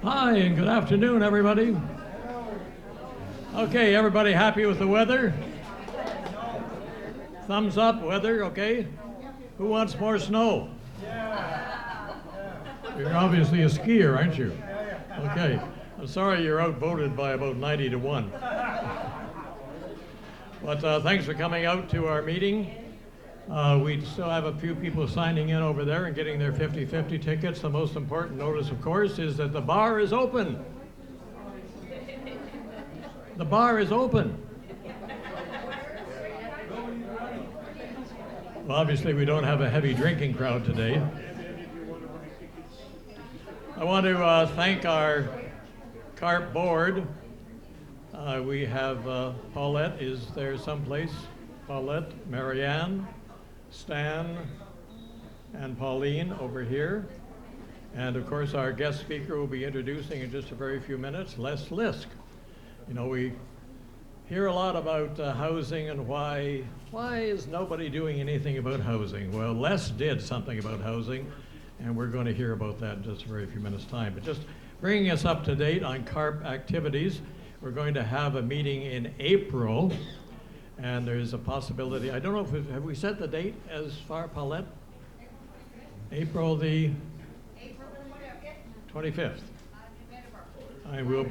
Hi, and good afternoon, everybody. Okay, everybody happy with the weather? Thumbs up, weather, okay? Who wants more snow? You're obviously a skier, aren't you? Okay. I'm sorry you're outvoted by about 90 to 1. But thanks for coming out to our meeting. We still have a few people signing in over there and getting their 50/50 tickets. The most important notice, of course, is that the bar is open. The bar is open. Well, obviously, we don't have a heavy drinking crowd today. I want to thank our CARP board. We have Paulette is there someplace. Paulette, Marianne, Stan, and Pauline over here. And of course, our guest speaker will be introducing in just a very few minutes, Les Lisk. You know, we hear a lot about housing and why is nobody doing anything about housing? Well, Les did something about housing, and we're going to hear about that in just a very few minutes' time. But just bringing us up to date on CARP activities, we're going to have a meeting in April, and there's a possibility, I don't know if have we set the date as far, Paulette? April the 25th. And we'll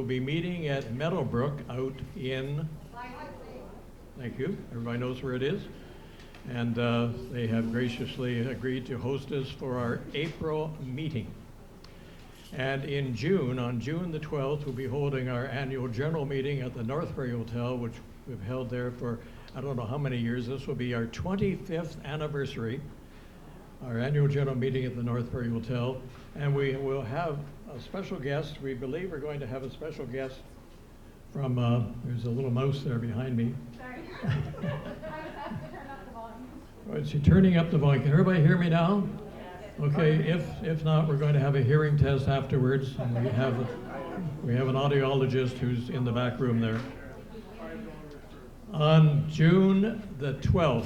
be meeting at Meadowbrook out in, thank you, everybody knows where it is. And they have graciously agreed to host us for our April meeting. And in June, on June the 12th, we'll be holding our annual general meeting at the Northbury Hotel, which we've held there for I don't know how many years. This will be our 25th anniversary, our annual general meeting at the Northbury Hotel. And we will have a special guest. We believe we're going to have a special guest from, there's a little mouse there behind me. Sorry. I was asked to turn up the volume. Oh, is she turning up the volume? Can everybody hear me now? Okay, if not, we're going to have a hearing test afterwards. And we have an audiologist who's in the back room there. On June the 12th,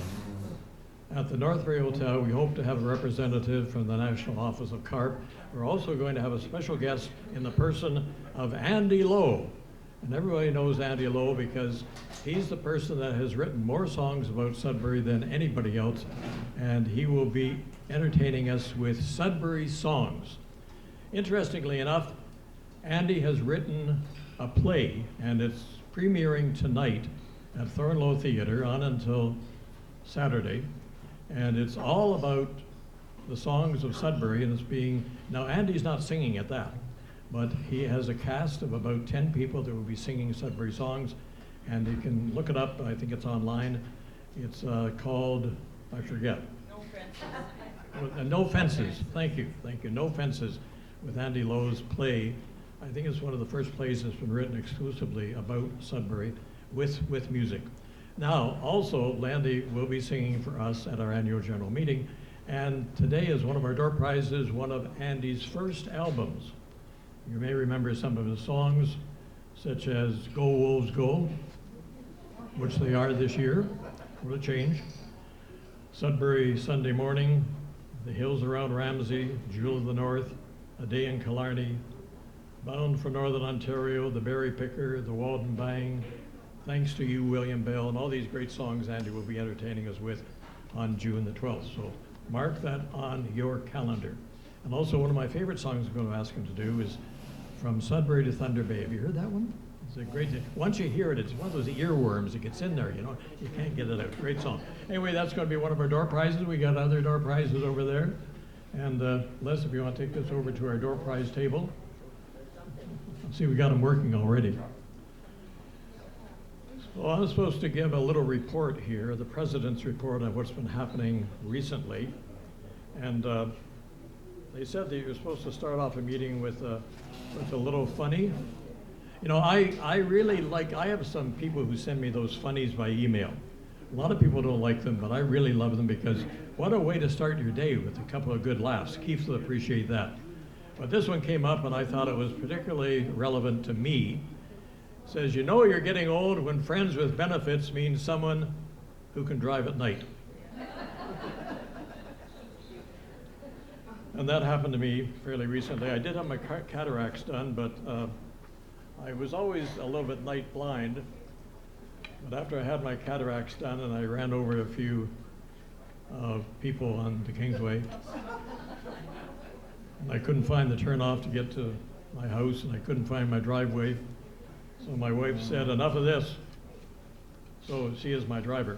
at the Northbury Hotel, we hope to have a representative from the National Office of CARP. We're also going to have a special guest in the person of Andy Lowe. And everybody knows Andy Lowe because he's the person that has written more songs about Sudbury than anybody else. And he will be entertaining us with Sudbury songs. Interestingly enough, Andy has written a play, and it's premiering tonight at Thornlow Theatre on until Saturday. And it's all about the songs of Sudbury, and it's being, now Andy's not singing at that, but he has a cast of about 10 people that will be singing Sudbury songs, and you can look it up, I think it's online. It's called, I forget. No Fences. No Fences, thank you, No Fences, with Andy Lowe's play. I think it's one of the first plays that's been written exclusively about Sudbury with music. Now, also, Landy will be singing for us at our annual general meeting, and today is one of our door prizes, one of Andy's first albums. You may remember some of his songs, such as Go Wolves Go, which they are this year, what a change. Sudbury Sunday Morning, The Hills Around Ramsey, Jewel of the North, A Day in Killarney, Bound for Northern Ontario, The Berry Picker, The Walden Bang, Thanks to You, William Bell, and all these great songs Andy will be entertaining us with on June the 12th. So mark that on your calendar. And also one of my favorite songs I'm going to ask him to do is From Sudbury to Thunder Bay. Have you heard that one? It's a great, once you hear it, it's one of those earworms. It gets in there, you know. You can't get it out. Great song. Anyway, that's going to be one of our door prizes. We got other door prizes over there. And Les, if you want to take this over to our door prize table. See, we got them working already. Well, I'm supposed to give a little report here, the President's report on what's been happening recently. And they said that you're supposed to start off a meeting with a little funny. You know, I really like, I have some people who send me those funnies by email. A lot of people don't like them, but I really love them because what a way to start your day with a couple of good laughs. Keith will appreciate that. But this one came up and I thought it was particularly relevant to me. It says, you know you're getting old when friends with benefits means someone who can drive at night. And that happened to me fairly recently. I did have my cataracts done, but I was always a little bit night blind. But after I had my cataracts done and I ran over a few people on the Kingsway, and I couldn't find the turnoff to get to my house, and I couldn't find my driveway. So my wife said, enough of this. So she is my driver.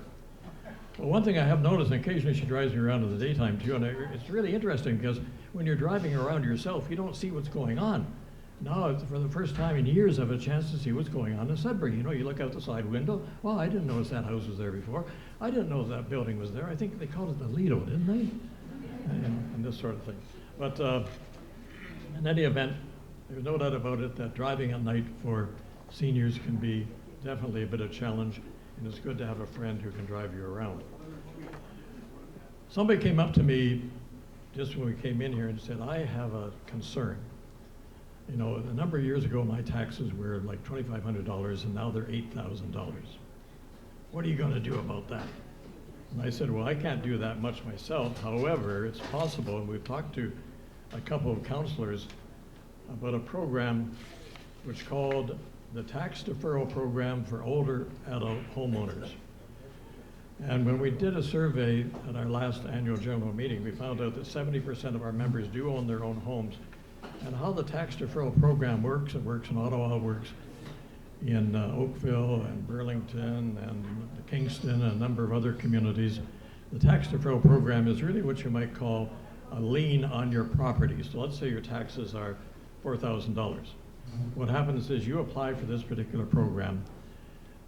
Well, one thing I have noticed, and occasionally she drives me around in the daytime too, and it's really interesting because when you're driving around yourself, you don't see what's going on. Now, for the first time in years, I have a chance to see what's going on in Sudbury. You know, you look out the side window, well, I didn't notice that house was there before. I didn't know that building was there. I think they called it the Lido, didn't they? And this sort of thing. But in any event, there's no doubt about it that driving at night for seniors can be definitely a bit of a challenge, and it's good to have a friend who can drive you around. Somebody came up to me just when we came in here and said, I have a concern. You know, a number of years ago, my taxes were like $2,500, and now they're $8,000. What are you going to do about that? And I said, well, I can't do that much myself. However, it's possible, and we've talked to a couple of counselors about a program which called the Tax Deferral Program for Older Adult Homeowners. And when we did a survey at our last annual general meeting, we found out that 70% of our members do own their own homes. And how the tax deferral program works, it works in Ottawa, it works in Oakville and Burlington and Kingston and a number of other communities. The tax deferral program is really what you might call a lien on your property. So let's say your taxes are $4,000. What happens is you apply for this particular program,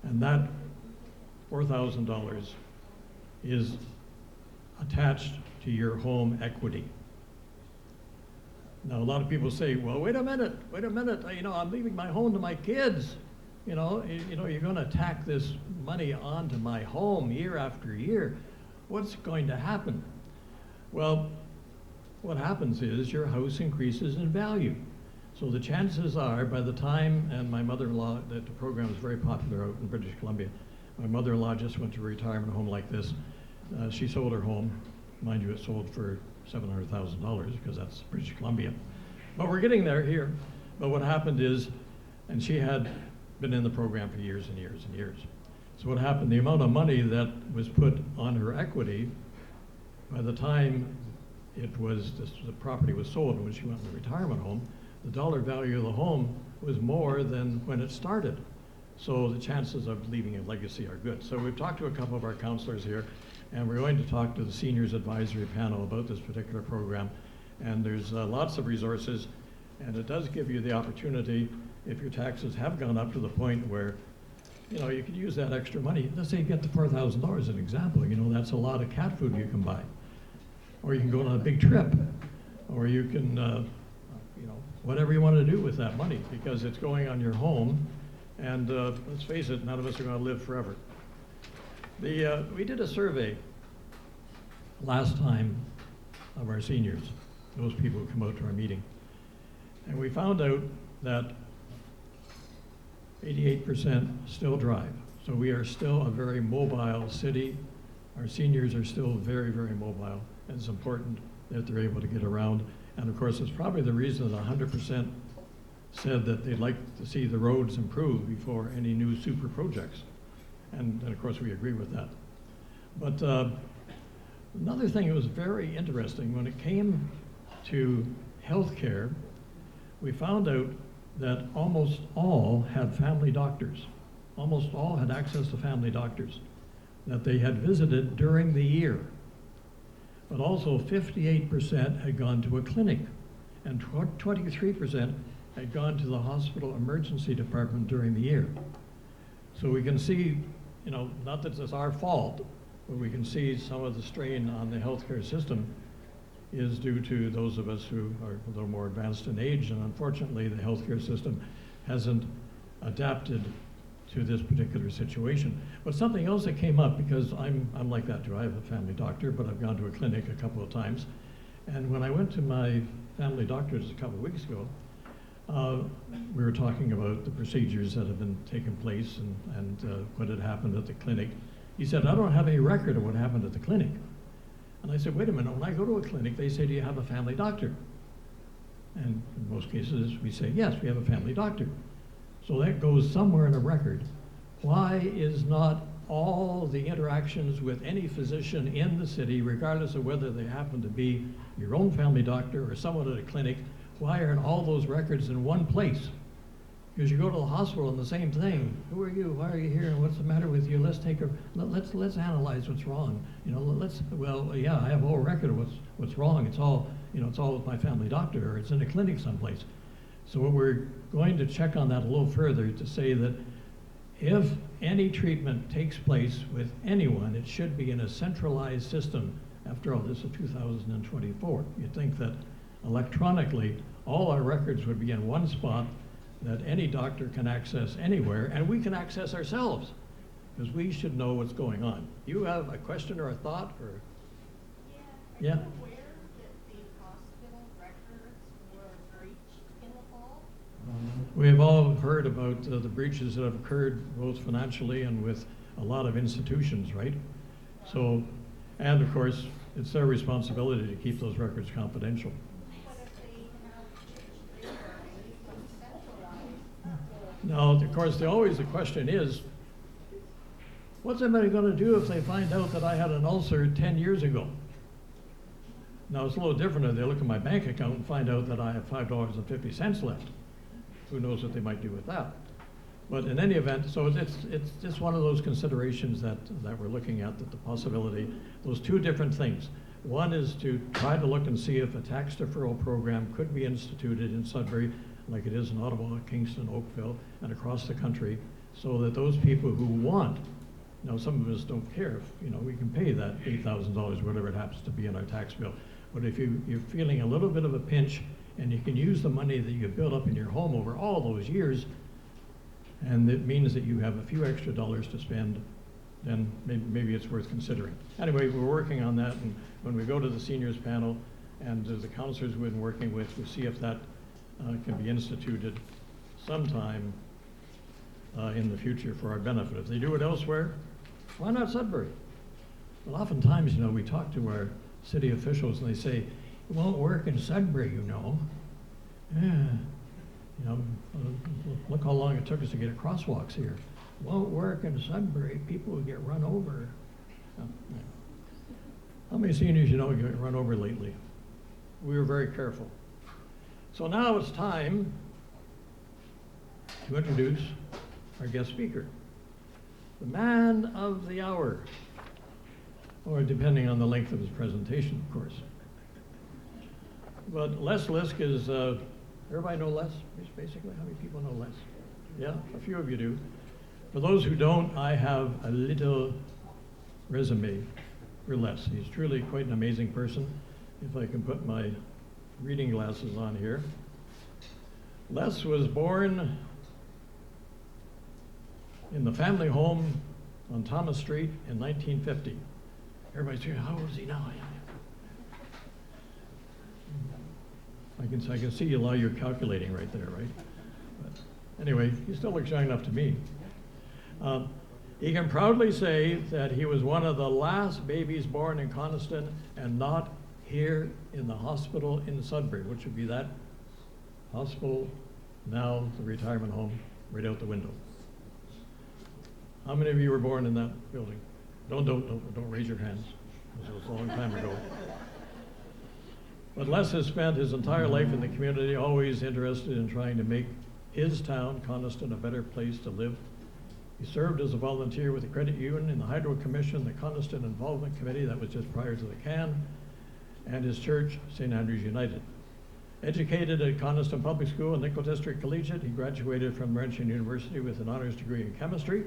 and that $4,000 is attached to your home equity. Now, a lot of people say, well, wait a minute, you know, I'm leaving my home to my kids. You know, you're going to tack this money onto my home year after year. What's going to happen? Well, what happens is your house increases in value. So the chances are, by the time, and my mother-in-law, that the program is very popular out in British Columbia. My mother-in-law just went to a retirement home like this. She sold her home. Mind you, it sold for $700,000 because that's British Columbia. But we're getting there here. But what happened is, and she had been in the program for years and years and years. So what happened, the amount of money that was put on her equity, by the time the property was sold and when she went to the retirement home, the dollar value of the home was more than when it started. So the chances of leaving a legacy are good. So we've talked to a couple of our counselors here, and we're going to talk to the Seniors Advisory Panel about this particular program. And there's lots of resources, and it does give you the opportunity, if your taxes have gone up to the point where, you know, you could use that extra money. Let's say you get the $4,000 as an example. You know, that's a lot of cat food you can buy. Or you can go on a big trip. Or you can, you know, whatever you want to do with that money, because it's going on your home. And let's face it, none of us are going to live forever. We did a survey last time of our seniors, those people who come out to our meeting. And we found out that 88% still drive. So we are still a very mobile city. Our seniors are still very, very mobile. And it's important that they're able to get around. And of course, it's probably the reason that 100% said that they'd like to see the roads improve before any new super projects. And of course, we agree with that. But another thing that was very interesting, when it came to healthcare, we found out that almost all had family doctors. Almost all had access to family doctors that they had visited during the year. But also 58% had gone to a clinic, and 23% had gone to the hospital emergency department during the year. So we can see, you know, not that it's our fault, but we can see some of the strain on the healthcare system is due to those of us who are a little more advanced in age, and unfortunately the healthcare system hasn't adapted to this particular situation. But something else that came up, because I'm like that too, I have a family doctor, but I've gone to a clinic a couple of times, and when I went to my family doctor's a couple of weeks ago, we were talking about the procedures that have been taking place and what had happened at the clinic. He said, I don't have any record of what happened at the clinic. And I said, wait a minute, when I go to a clinic, they say, do you have a family doctor? And in most cases, we say, yes, we have a family doctor. So that goes somewhere in a record. Why is not all the interactions with any physician in the city, regardless of whether they happen to be your own family doctor or someone at a clinic, why aren't all those records in one place? Because you go to the hospital and the same thing. Who are you? Why are you here? And what's the matter with you? Let's take a let's analyze what's wrong. You know, well, yeah, I have a whole record of what's wrong. It's all, you know, it's all with my family doctor, or it's in a clinic someplace. So what we're going to check on that a little further to say that if any treatment takes place with anyone, it should be in a centralized system. After all, this is 2024. You'd think that electronically, all our records would be in one spot that any doctor can access anywhere, and we can access ourselves, because we should know what's going on. You have a question or a thought, or? Yeah. Are Yeah. you aware that the hospital records were breached in the fall? We have all heard about the breaches that have occurred, both financially and with a lot of institutions, right? So, and of course, it's their responsibility to keep those records confidential. What if they have breached there and you can centralize? Now, of course, the question is, what's somebody going to do if they find out that I had an ulcer 10 years ago? Now, it's a little different if they look at my bank account and find out that I have $5.50 left. Who knows what they might do with that? But in any event, so it's just one of those considerations that we're looking at, that the possibility, those two different things. One is to try to look and see if a tax deferral program could be instituted in Sudbury, like it is in Ottawa, Kingston, Oakville, and across the country, so that those people who want, now some of us don't care if, you know, we can pay that $8,000, whatever it happens to be in our tax bill. But if you're feeling a little bit of a pinch, and you can use the money that you built up in your home over all those years, and it means that you have a few extra dollars to spend, then maybe it's worth considering. Anyway, we're working on that, and when we go to the seniors panel and the counselors we've been working with, we'll see if that can be instituted sometime in the future for our benefit. If they do it elsewhere, why not Sudbury? Well, oftentimes, you know, we talk to our city officials and they say, it won't work in Sudbury, you know. Yeah, you know, look how long it took us to get crosswalks here. Won't work in Sudbury, people will get run over. How many seniors you know get run over lately? We were very careful. So now it's time to introduce our guest speaker, the man of the hour, or depending on the length of his presentation, of course. But Les Lisk is, everybody know Les, basically? How many people know Les? Yeah, a few of you do. For those who don't, I have a little resume for Les. He's truly quite an amazing person. If I can put my reading glasses on here. Les was born in the family home on Thomas Street in 1950. Everybody's saying, how old is he now? I can see you while you're calculating right there, right? But anyway, he still looks young enough to me. He can proudly say that he was one of the last babies born in Coniston and not here in the hospital in Sudbury, which would be that hospital, now the retirement home, right out the window. How many of you were born in that building? Don't raise your hands, because it was a long time ago. But Les has spent his entire life in the community, always interested in trying to make his town, Coniston, a better place to live. He served as a volunteer with the Credit Union in the Hydro Commission, the Coniston Involvement Committee, that was just prior to the CAN, and his church, St. Andrew's United. Educated at Coniston Public School and Nickel District Collegiate, he graduated from Laurentian University with an honors degree in chemistry.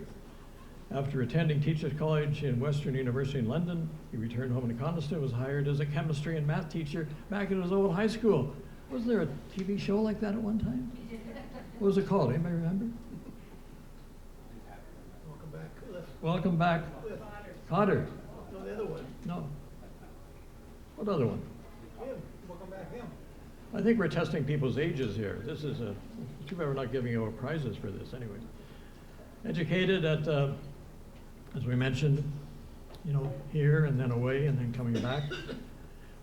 After attending Teachers College in Western University in London, he returned home to Coniston, was hired as a chemistry and math teacher back in his old high school. Wasn't there a TV show like that at one time? What was it called? Anybody remember? Welcome back, Cliff. Welcome back. Cliff. Cotter. No, the other one. No. What other one? Him. Welcome back, him. I think we're testing people's ages here. This is too bad we're not giving you prizes for this anyway. Educated at, as we mentioned, you know, here and then away and then coming back.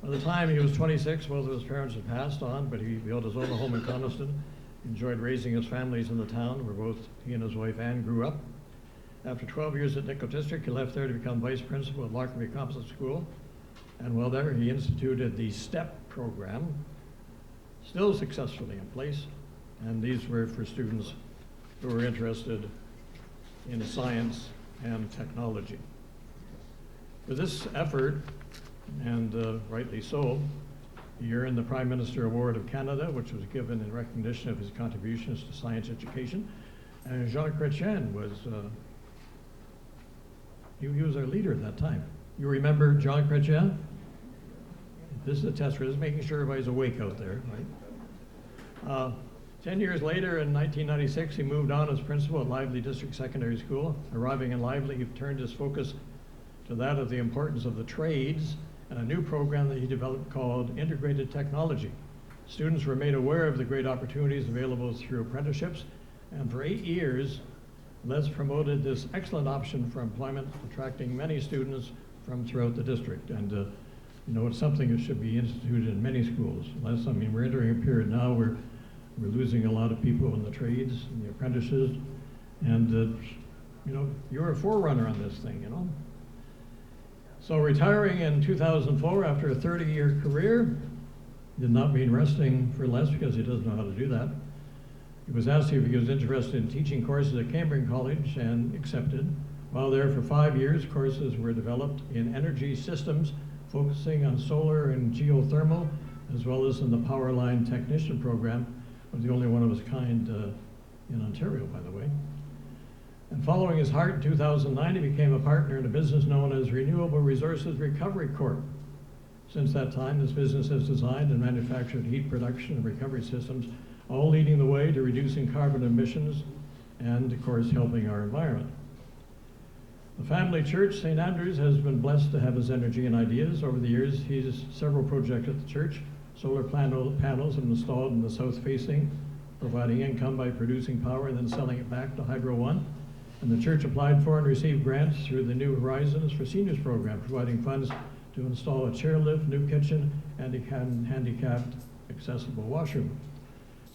By the time he was 26, both of his parents had passed on, but he built his own home in Coniston. He enjoyed raising his families in the town where both he and his wife Anne grew up. After 12 years at Nickel District, he left there to become vice principal at Lockerbie Composite School. And while there, he instituted the STEP program, still successfully in place. And these were for students who were interested in science and technology. For this effort, and rightly so, he earned the Prime Minister Award of Canada, which was given in recognition of his contributions to science education. And Jean Chrétien was, he was our leader at that time. You remember Jean Chrétien? This is a test for this, making sure everybody's awake out there, right? 10 years later, in 1996, he moved on as principal at Lively District Secondary School. Arriving in Lively, he turned his focus to that of the importance of the trades and a new program that he developed called Integrated Technology. Students were made aware of the great opportunities available through apprenticeships, and for 8 years, Les promoted this excellent option for employment, attracting many students from throughout the district. And you know, it's something that should be instituted in many schools. Les, I mean, we're entering a period now where we're losing a lot of people in the trades and the apprentices, and you know, you're a forerunner on this thing, you know. So retiring in 2004 after a 30-year career did not mean resting for Les, because he doesn't know how to do that. He was asked if he was interested in teaching courses at Cambridge College and accepted. While there for 5 years, courses were developed in energy systems, focusing on solar and geothermal, as well as in the power line technician program, was the only one of its kind in Ontario, by the way. And following his heart in 2009, he became a partner in a business known as Renewable Resources Recovery Corp. Since that time, this business has designed and manufactured heat production and recovery systems, all leading the way to reducing carbon emissions and, of course, helping our environment. The family church, St. Andrews, has been blessed to have his energy and ideas. Over the years, he's several projects at the church. Solar panels have been installed in the south facing, providing income by producing power and then selling it back to Hydro One. And the church applied for and received grants through the New Horizons for Seniors program, providing funds to install a chairlift, new kitchen, and a handicapped accessible washroom.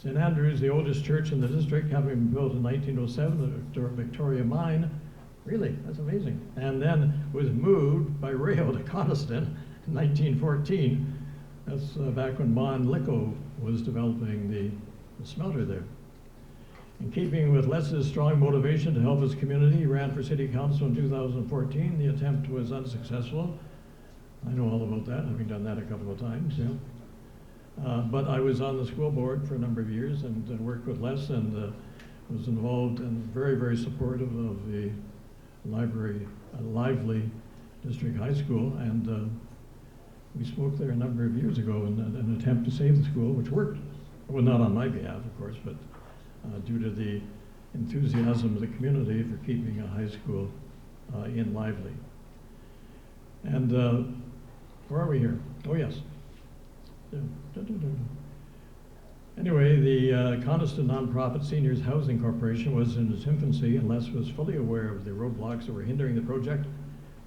St. Andrews, the oldest church in the district, having been built in 1907, the Victoria Mine. Really, that's amazing. And then was moved by rail to Coniston in 1914. That's back when Mon Lico was developing the smelter there. In keeping with Les's strong motivation to help his community, he ran for city council in 2014. The attempt was unsuccessful. I know all about that, having done that a couple of times. Yeah. But I was on the school board for a number of years and worked with Les, and was involved and very, very supportive of the Lively District High School, and we spoke there a number of years ago in an attempt to save the school, which worked. Well, not on my behalf, of course, but due to the enthusiasm of the community for keeping a high school in Lively. And where are we here? Oh, yes. Anyway, the Coniston nonprofit Seniors Housing Corporation was in its infancy, and Les was fully aware of the roadblocks that were hindering the project.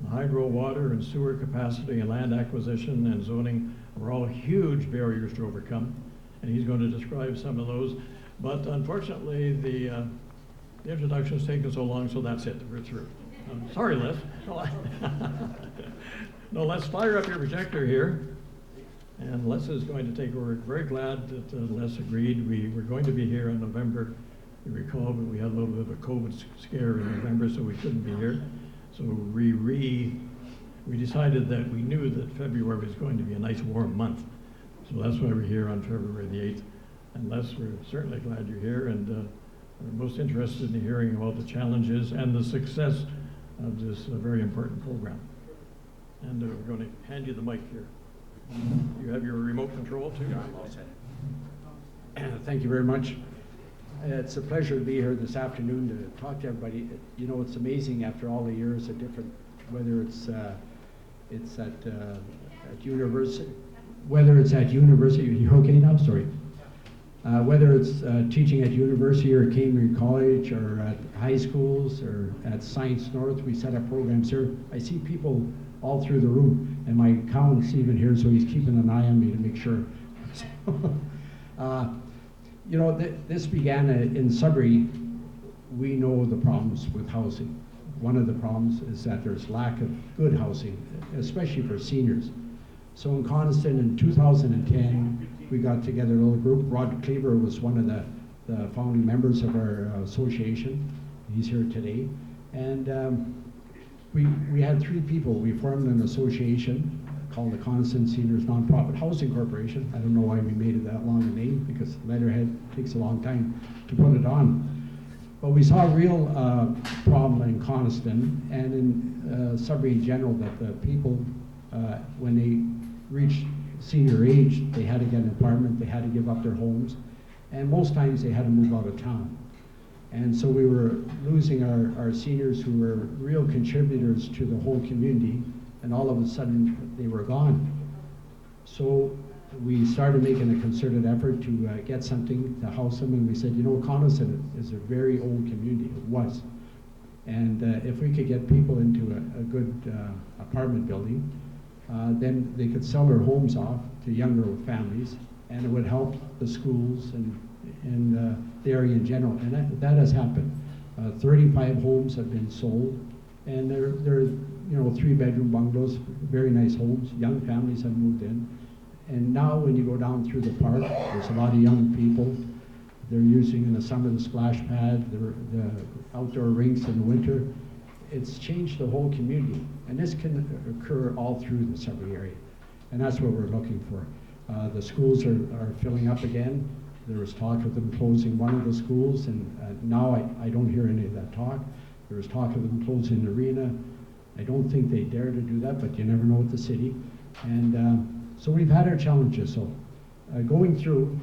The hydro, water, and sewer capacity, and land acquisition and zoning were all huge barriers to overcome, and he's going to describe some of those. But unfortunately, the introduction has taken so long, so that's it. We're through. Sorry, Les. No, let's fire up your projector here. And Les is going to take over. Very glad that Les agreed. We were going to be here in November. You recall, but we had a little bit of a COVID scare in November, so we couldn't be here. So we decided that we knew that February was going to be a nice warm month. So that's why we're here on February the 8th. And Les, we're certainly glad you're here, and we're most interested in hearing about the challenges and the success of this very important program. And we're going to hand you the mic here. You have your remote control too? Yeah, I'm all set. Thank you very much. It's a pleasure to be here this afternoon to talk to everybody. You know, it's amazing after all the years of different, whether it's at university, you okay now? Sorry. Whether it's teaching at university or Cambridge College or at high schools or at Science North, we set up programs here. I see people all through the room, and my accountant's even here, so he's keeping an eye on me to make sure. You know, this began in Sudbury. We know the problems with housing. One of the problems is that there's lack of good housing, especially for seniors. So in Coniston in 2010, we got together a little group. Rod Cleaver was one of the founding members of our association. He's here today. And we had 3 people. We formed an association called the Coniston Seniors Nonprofit Housing Corporation. I don't know why we made it that long a name, because letterhead takes a long time to put it on. But we saw a real problem in Coniston and in Sudbury in general, that the people, when they reached senior age, they had to get an apartment, they had to give up their homes, and most times they had to move out of town. And so we were losing our seniors who were real contributors to the whole community, and all of a sudden they were gone. So we started making a concerted effort to get something to house them, and we said, you know, Coniston is a very old community, it was. And if we could get people into a good apartment building, then they could sell their homes off to younger families, and it would help the schools and the area in general. And that has happened. 35 homes have been sold, and they're you know, 3-bedroom bungalows, very nice homes. Young families have moved in. And now when you go down through the park, there's a lot of young people. They're using in the summer the splash pad, the outdoor rinks in the winter. It's changed the whole community. And this can occur all through the Sudbury area. And that's what we're looking for. The schools are filling up again. There was talk of them closing one of the schools, and now I don't hear any of that talk. There was talk of them closing the arena. I don't think they dare to do that, but you never know with the city. And so we've had our challenges. So going through,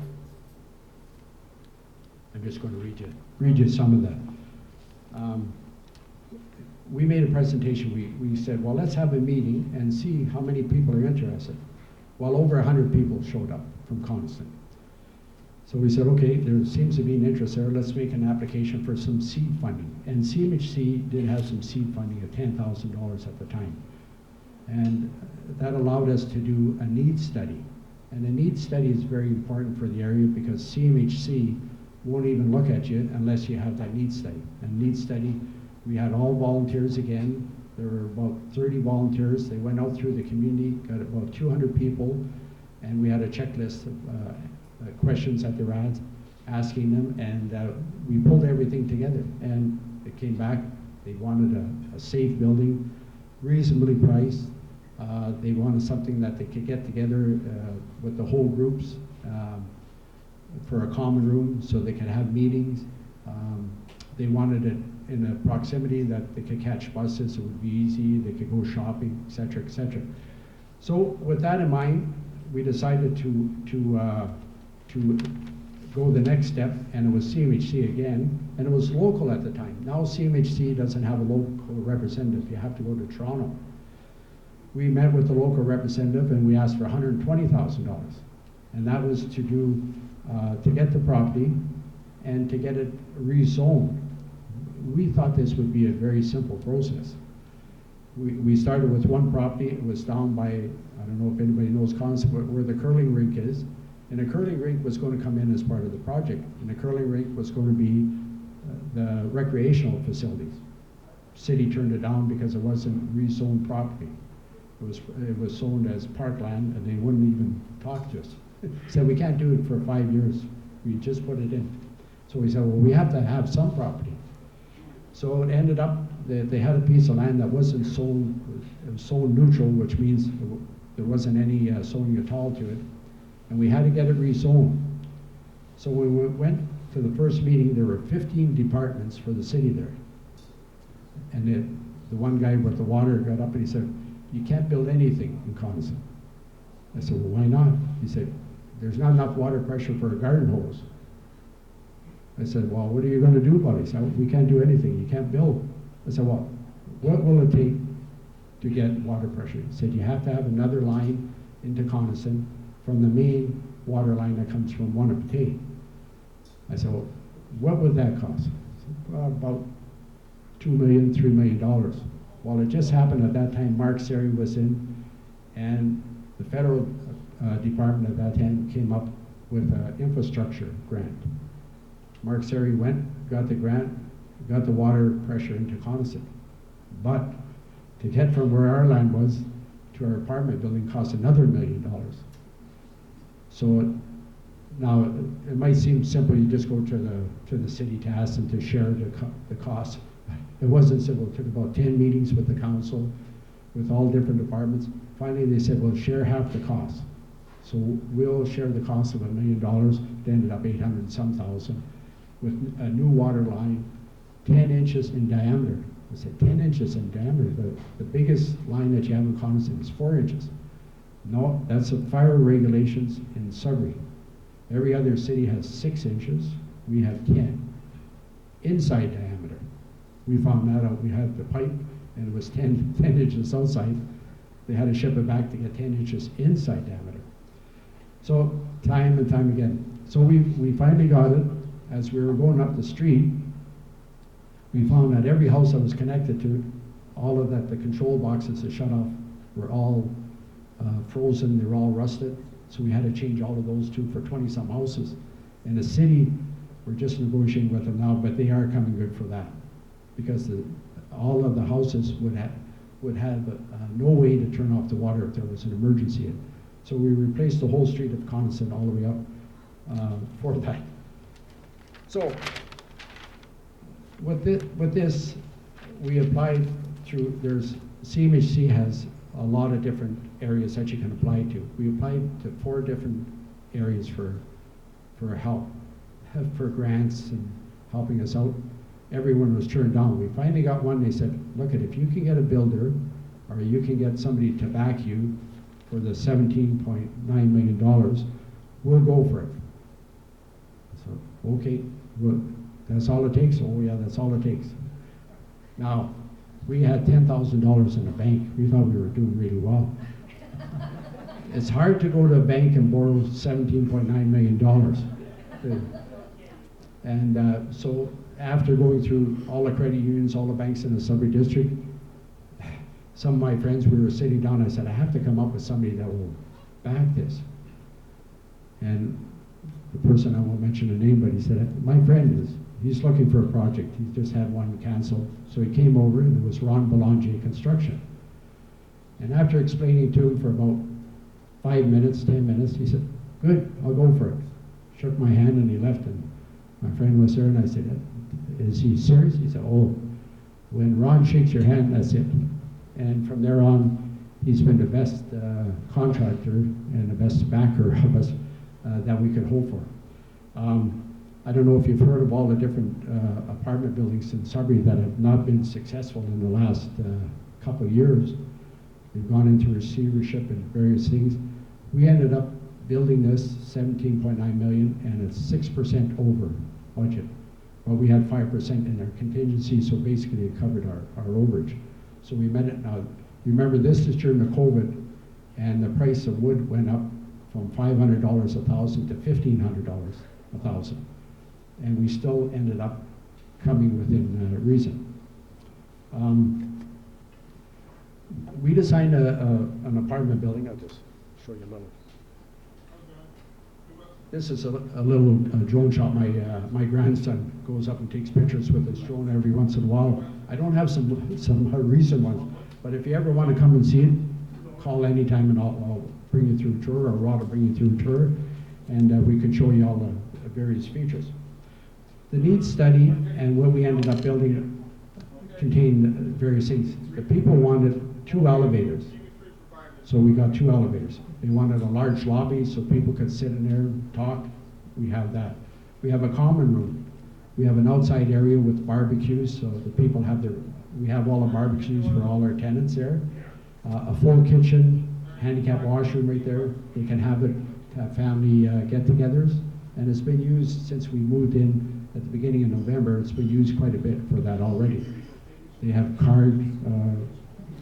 I'm just going to read you some of that. We made a presentation. We said, well, let's have a meeting and see how many people are interested. Well, over 100 people showed up from Coniston. So we said, okay, there seems to be an interest there. Let's make an application for some seed funding. And CMHC did have some seed funding of $10,000 at the time. And that allowed us to do a needs study. And a needs study is very important for the area, because CMHC won't even look at you unless you have that needs study. And needs study, we had all volunteers again. There were about 30 volunteers. They went out through the community, got about 200 people, and we had a checklist of questions that they were asking them, and we pulled everything together. And it came back. They wanted a safe building, reasonably priced. They wanted something that they could get together with the whole groups for a common room so they could have meetings. They wanted it in a proximity that they could catch buses, it would be easy, they could go shopping, et cetera, et cetera. So with that in mind, we decided to go the next step, and it was CMHC again, and it was local at the time. Now CMHC doesn't have a local representative, you have to go to Toronto. We met with the local representative and we asked for $120,000, and that was to do, to get the property and to get it rezoned. We thought this would be a very simple process. We started with one property. It was down by, I don't know if anybody knows Coniston, where the curling rink is. And a curling rink was going to come in as part of the project. And the curling rink was going to be the recreational facilities. City turned it down because it wasn't rezoned property. It was zoned as parkland, and they wouldn't even talk to us. Said, we can't do it for 5 years. We just put it in. So we said, well, we have to have some property. So it ended up that they had a piece of land that wasn't sold, it was sold neutral, which means there wasn't any zoning at all to it. And we had to get it rezoned. So when we went to the first meeting, there were 15 departments for the city there. And the one guy with the water got up and he said, you can't build anything in Coniston. I said, well, why not? He said, there's not enough water pressure for a garden hose. I said, well, what are you going to do about it? He said, we can't do anything. You can't build. I said, well, what will it take to get water pressure? He said, you have to have another line into Coniston from the main water line that comes from Wanapitei. I said, well, what would that cost? He said, well, about $2 million, $3 million. Well, it just happened at that time Mark Seri was in, and the federal department at that time came up with an infrastructure grant. Mark Seri went, got the grant, got the water pressure into Coniston. But to get from where our land was to our apartment building cost another $1 million. So now it might seem simple, you just go to the city to ask them to share the cost. It wasn't simple, it took about 10 meetings with the council, with all different departments. Finally they said, well, share half the cost. So we'll share the cost of $1 million. It ended up 800 and some thousand, with a new water line, 10 inches in diameter. I said, 10 inches in diameter? The biggest line that you have in Coniston is 4 inches. No, that's the fire regulations in Sudbury. Every other city has 6 inches, we have 10. Inside diameter. We found that out. We had the pipe, and it was 10 inches outside. They had to ship it back to get 10 inches inside diameter. So, time and time again. So we finally got it. As we were going up the street, we found that every house that was connected to it, all of that, the control boxes that shut off, were all frozen, they were all rusted. So we had to change all of those too for 20-some houses. And the city, we're just negotiating with them now, but they are coming good for that. Because all of the houses would have no way to turn off the water if there was an emergency. So we replaced the whole street of Coniston all the way up for that. So with this, we applied through, CMHC has a lot of different areas that you can apply to. We applied to 4 different areas for help, for grants and helping us out. Everyone was turned down. We finally got one. They said, look, if you can get a builder or you can get somebody to back you for the $17.9 million, we'll go for it. So, okay, well, that's all it takes? Oh yeah, that's all it takes. Now, we had $10,000 in the bank. We thought we were doing really well. It's hard to go to a bank and borrow $17.9 million. And so after going through all the credit unions, all the banks in the Sudbury district, some of my friends, we were sitting down, I said, I have to come up with somebody that will back this. And the person, I won't mention the name, but he said, my friend he's looking for a project. He's just had one canceled. So he came over, and it was Ron Belanger Construction. And after explaining to him for about 5 minutes, 10 minutes, he said, good, I'll go for it. Shook my hand and he left, and my friend was there, and I said, is he serious? He said, oh, when Ron shakes your hand, that's it. And from there on, he's been the best contractor and the best backer of us that we could hope for. I don't know if you've heard of all the different apartment buildings in Sudbury that have not been successful in the last couple of years. They've gone into receivership and various things. We ended up building this $17.9 million, and it's 6% over budget. But we had 5% in our contingency, so basically it covered our overage. So we met it. Now, remember, this is during the COVID, and the price of wood went up from $500 a thousand to $1,500 a thousand. And we still ended up coming within reason. We designed an apartment building. I'll just show you a little. This is a little drone shot. My grandson goes up and takes pictures with his drone every once in a while. I don't have some recent ones, but if you ever want to come and see it, call anytime and I'll bring you through a tour, or Rod will bring you through a tour, and we can show you all the various features. The needs study and what we ended up building contained various things. The people wanted 2 elevators, so we got 2 elevators. They wanted a large lobby so people could sit in there and talk. We have that. We have a common room. We have an outside area with barbecues, so the people have we have all the barbecues for all our tenants there. A full kitchen, handicap washroom right there. They can have it to have family get-togethers, and it's been used since we moved in at the beginning of November. It's been used quite a bit for that already. They have card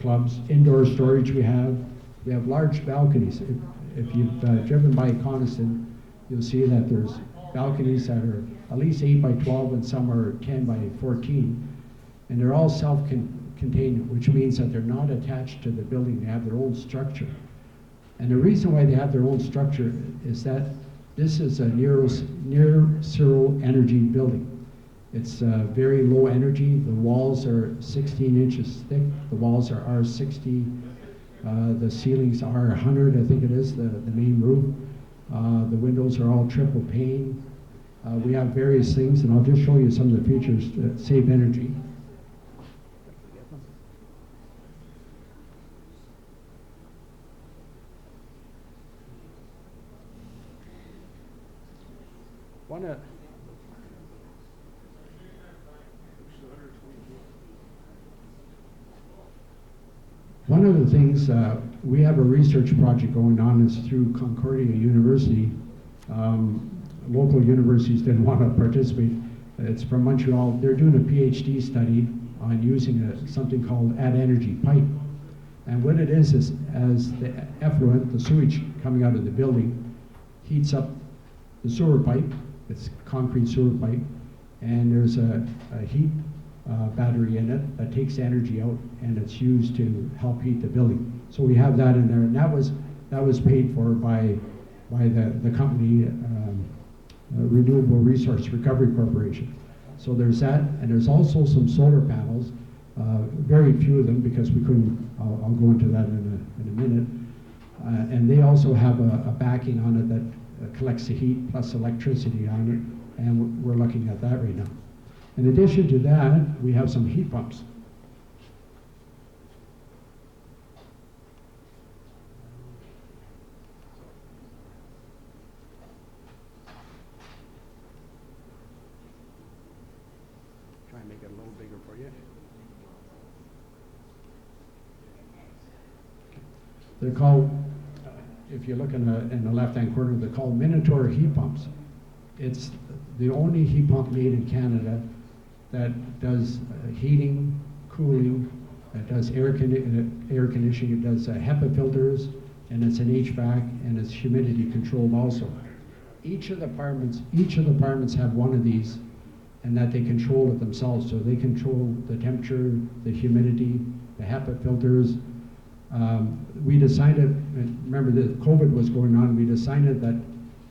clubs, indoor storage we have. We have large balconies. If you've driven by Coniston, you'll see that there's balconies that are at least 8 by 12 and some are 10 by 14. And they're all self-contained, which means that they're not attached to the building. They have their own structure. And the reason why they have their own structure is that this is a near zero energy building. It's very low energy. The walls are 16 inches thick. The walls are R60. The ceilings are 100, I think it is, the main roof. The windows are all triple pane. We have various things, and I'll just show you some of the features that save energy. One of the things, we have a research project going on is through Concordia University. Local universities didn't want to participate. It's from Montreal. They're doing a PhD study on using something called add-energy pipe. And what it is as the effluent, the sewage coming out of the building, heats up the sewer pipe. It's concrete sewer pipe, and there's a heat battery in it that takes energy out, and it's used to help heat the building. So we have that in there, and that was paid for by the company, Renewable Resource Recovery Corporation. So there's that, and there's also some solar panels, very few of them because we couldn't. I'll go into that in a minute. And they also have a backing on it that collects the heat plus electricity on it, and we're looking at that right now. In addition to that, we have some heat pumps. Try and make it a little bigger for you. They're called, if you look in the left-hand corner, they're called Minotaur heat pumps. It's the only heat pump made in Canada that does heating, cooling, it does air conditioning, it does HEPA filters, and it's an HVAC, and it's humidity controlled also. Each of the apartments have one of these, and that they control it themselves. So they control the temperature, the humidity, the HEPA filters. We decided, remember that COVID was going on, we decided that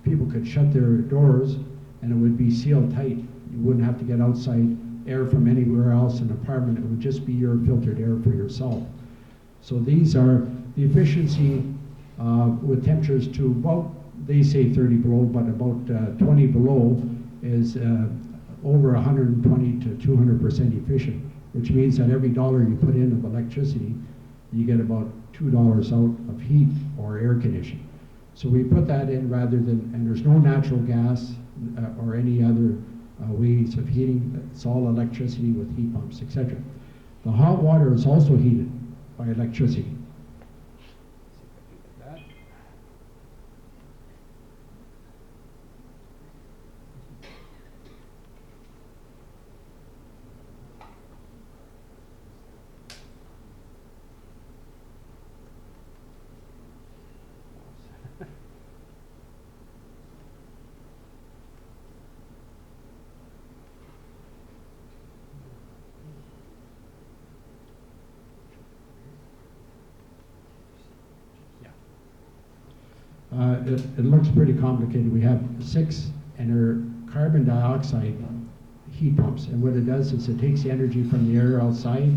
people could shut their doors and it would be sealed tight. You wouldn't have to get outside air from anywhere else in an apartment. It would just be your filtered air for yourself. So these are the efficiency with temperatures to about, they say 30 below, but about 20 below is over 120 to 200% efficient, which means that every dollar you put in of electricity, you get about $2 out of heat or air conditioning. So we put that in rather than, and there's no natural gas or any other ways of heating. It's all electricity with heat pumps, etc. The hot water is also heated by electricity. It looks pretty complicated. We have 6, and they're carbon dioxide heat pumps. And what it does is it takes the energy from the air outside,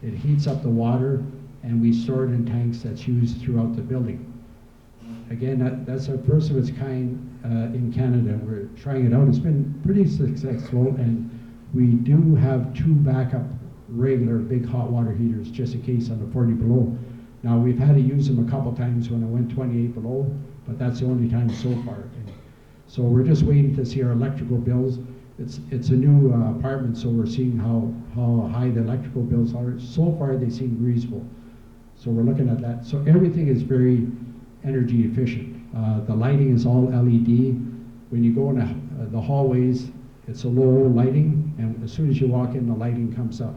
it heats up the water, and we store it in tanks that's used throughout the building. Again, that's a first of its kind in Canada. We're trying it out. It's been pretty successful, and we do have 2 backup regular big hot water heaters just in case on the 40 below. Now, we've had to use them a couple times when it went 28 below, but that's the only time so far. And so we're just waiting to see our electrical bills. It's a new apartment, so we're seeing how high the electrical bills are. So far, they seem reasonable. So we're looking at that. So everything is very energy efficient. The lighting is all LED. When you go in the hallways, it's a low lighting, and as soon as you walk in, the lighting comes up.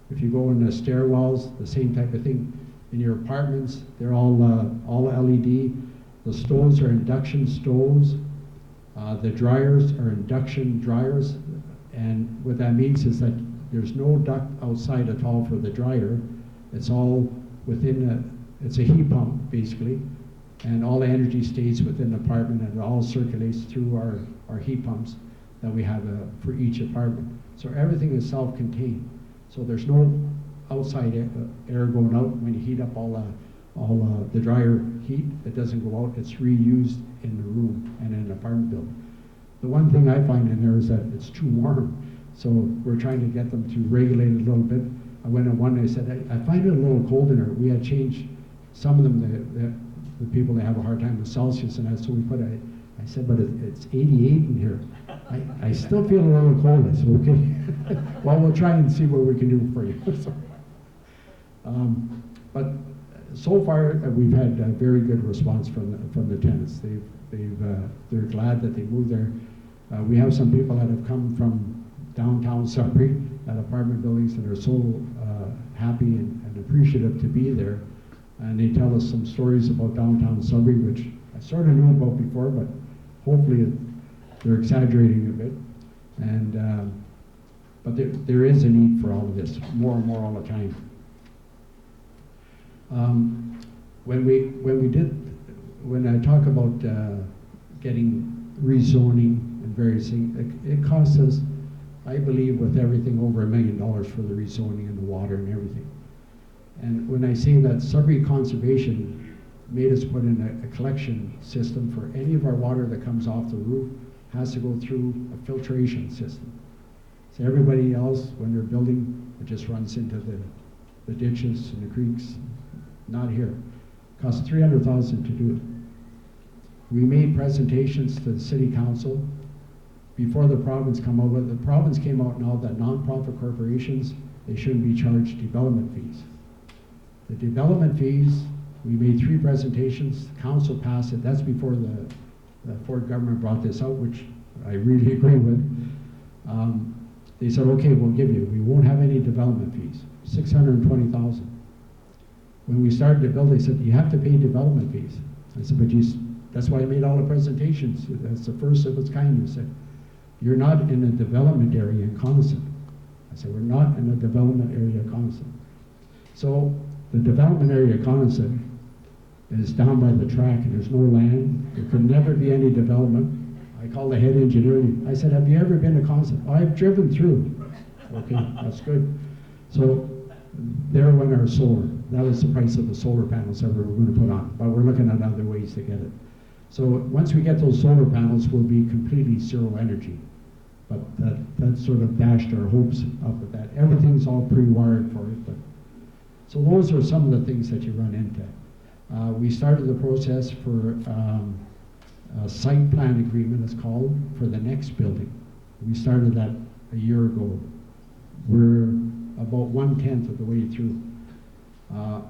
If you go in the stairwells, the same type of thing. In your apartments, they're all LED. The stoves are induction stoves. The dryers are induction dryers, and what that means is that there's no duct outside at all for the dryer. It's all it's a heat pump basically, and all the energy stays within the apartment, and it all circulates through our heat pumps that we have for each apartment. So everything is self-contained. So there's no outside air going out when you heat up all the dryer heat. It doesn't go out. It's reused in the room and in an apartment building. The one thing I find in there is that it's too warm. So we're trying to get them to regulate it a little bit. I went in one and I said, I find it a little cold in there. We had changed some of them, the people that have a hard time with Celsius and that, so we put I said, but it's 88 in here. I still feel a little cold. I said, okay. Well, we'll try and see what we can do for you. So, but so far, we've had a very good response from the tenants. They're glad that they moved there. We have some people that have come from downtown Sudbury at apartment buildings that are so happy and appreciative to be there. And they tell us some stories about downtown Sudbury, which I sort of knew about before, but hopefully they're exaggerating a bit. And but there is a need for all of this, more and more all the time. When I talk about getting rezoning and various things, it costs us, I believe, with everything over $1 million for the rezoning and the water and everything. And when I say that, Sudbury Conservation made us put in a collection system for any of our water that comes off the roof has to go through a filtration system. So everybody else, when they're building, it just runs into the ditches and the creeks. Not here. It costs $300,000 to do it. We made presentations to the city council before the province come out with it. The province came out now that nonprofit corporations, they shouldn't be charged development fees. The development fees, we made 3 presentations, the council passed it. That's before the Ford government brought this out, which I really agree with. They said, okay, we'll give you, we won't have any development fees, $620,000. When we started to build, they said, you have to pay development fees. I said, but that's why I made all the presentations. That's the first of its kind. You said, you're not in a development area in Coniston. I said, we're not in a development area of Coniston. So the development area of Coniston is down by the track and there's no land. There could never be any development. I called the head engineer. I said, have you ever been to Coniston? Oh, I've driven through. Okay, that's good. So there went our solar. That was the price of the solar panels that we were going to put on. But we're looking at other ways to get it. So once we get those solar panels, we'll be completely zero energy. But that sort of dashed our hopes up with that. Everything's all pre-wired for it. But so those are some of the things that you run into. We started the process for a site plan agreement, it's called, for the next building. We started that a year ago. We're about 1/10 of the way through.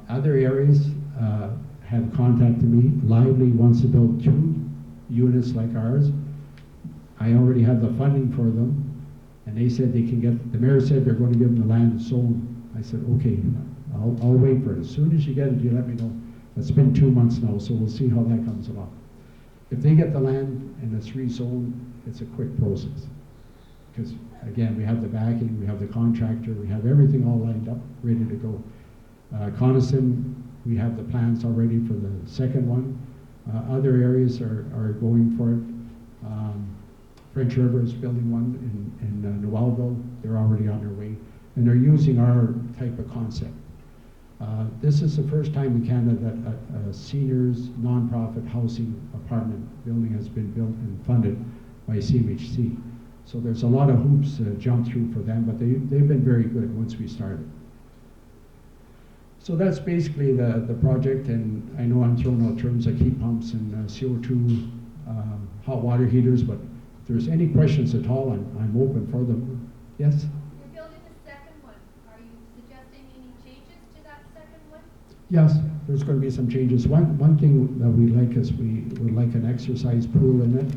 Other areas have contacted me. Lively wants to build 2 units like ours. I already have the funding for them, and they said they can get, the mayor said they're going to give them the land sold. I said, okay, I'll wait for it. As soon as you get it, you let me know. It's been 2 months now, so we'll see how that comes along. If they get the land and it's rezoned, it's a quick process. Because again, we have the backing, we have the contractor, we have everything all lined up, ready to go. Coniston, we have the plans already for the second one. Other areas are going for it. French River is building one in Noelville. They're already on their way. And they're using our type of concept. This is the first time in Canada that a seniors nonprofit housing apartment building has been built and funded by CMHC. So there's a lot of hoops to jump through for them, but they've been very good once we started. So that's basically the project, and I know I'm throwing out terms like heat pumps and CO2 hot water heaters, but if there's any questions at all, I'm open for them. Yes? You're building the second one. Are you suggesting any changes to that second one? Yes, there's going to be some changes. One thing that we like is we would like an exercise pool in it,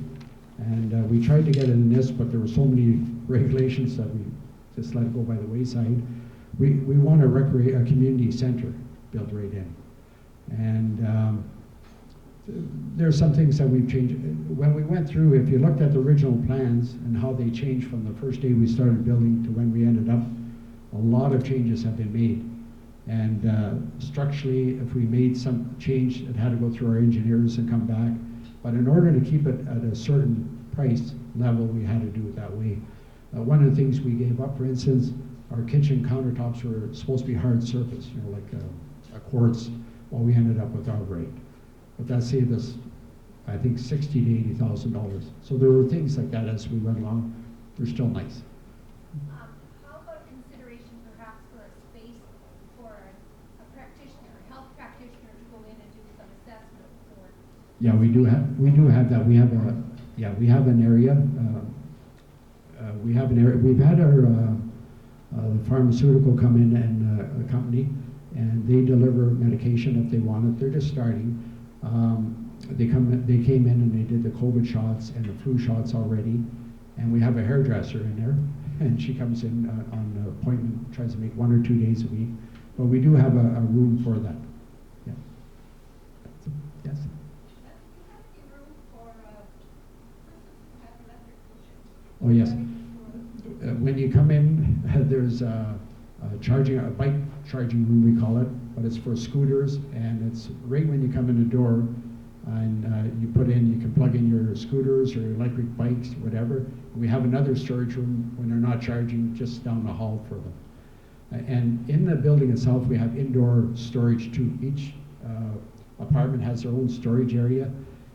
and we tried to get it in this, but there were so many regulations that we just let it go by the wayside. We want a community center built right in, and there's some things that we've changed. When we went through, if you looked at the original plans and how they changed from the first day we started building to when we ended up, a lot of changes have been made. And structurally, if we made some change, it had to go through our engineers and come back. But in order to keep it at a certain price level, we had to do it that way. One of the things we gave up, for instance, our kitchen countertops were supposed to be hard surface, you know, like a quartz, while we ended up with our rate. But that saved us, I think, $60,000 to $80,000. So there were things like that as we went along. They're still nice. How about consideration perhaps for a space for a practitioner, a health practitioner to go in and do some assessment for? Yeah, we do have that. We have an area. We've had our the pharmaceutical come in and a company, and they deliver medication if they want it. They're just starting. They came in and they did the COVID shots and the flu shots already, and we have a hairdresser in there, and she comes in on an appointment, tries to make 1 or 2 days a week. But we do have a room for that. Yeah. Yes. Do you have any room for have electric Oh yes. When you come in, there's a bike charging room, we call it, but it's for scooters, and it's right when you come in the door, and you can plug in your scooters or electric bikes, whatever. We have another storage room when they're not charging, just down the hall for them. And in the building itself, we have indoor storage too. Each apartment has their own storage area,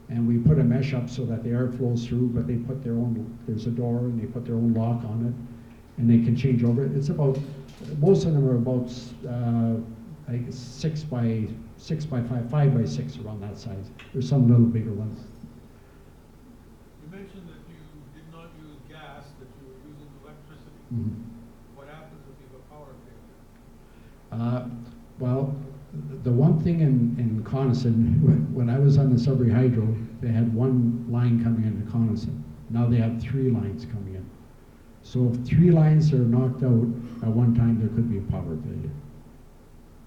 and we put a mesh up so that the air flows through, but they put their own, there's a door, and they put their own lock on it, and they can change over it. It's about, most of them are about like 6 by 5, 5 by 6 around that size. There's some little bigger ones. You mentioned that you did not use gas, that you were using electricity. Mhm. What happens if you have a power failure? Well, the one thing in Coniston, when I was on the Sudbury Hydro, they had one line coming into Coniston. Now they have 3 lines coming in. So if 3 lines are knocked out at one time, there could be a power failure.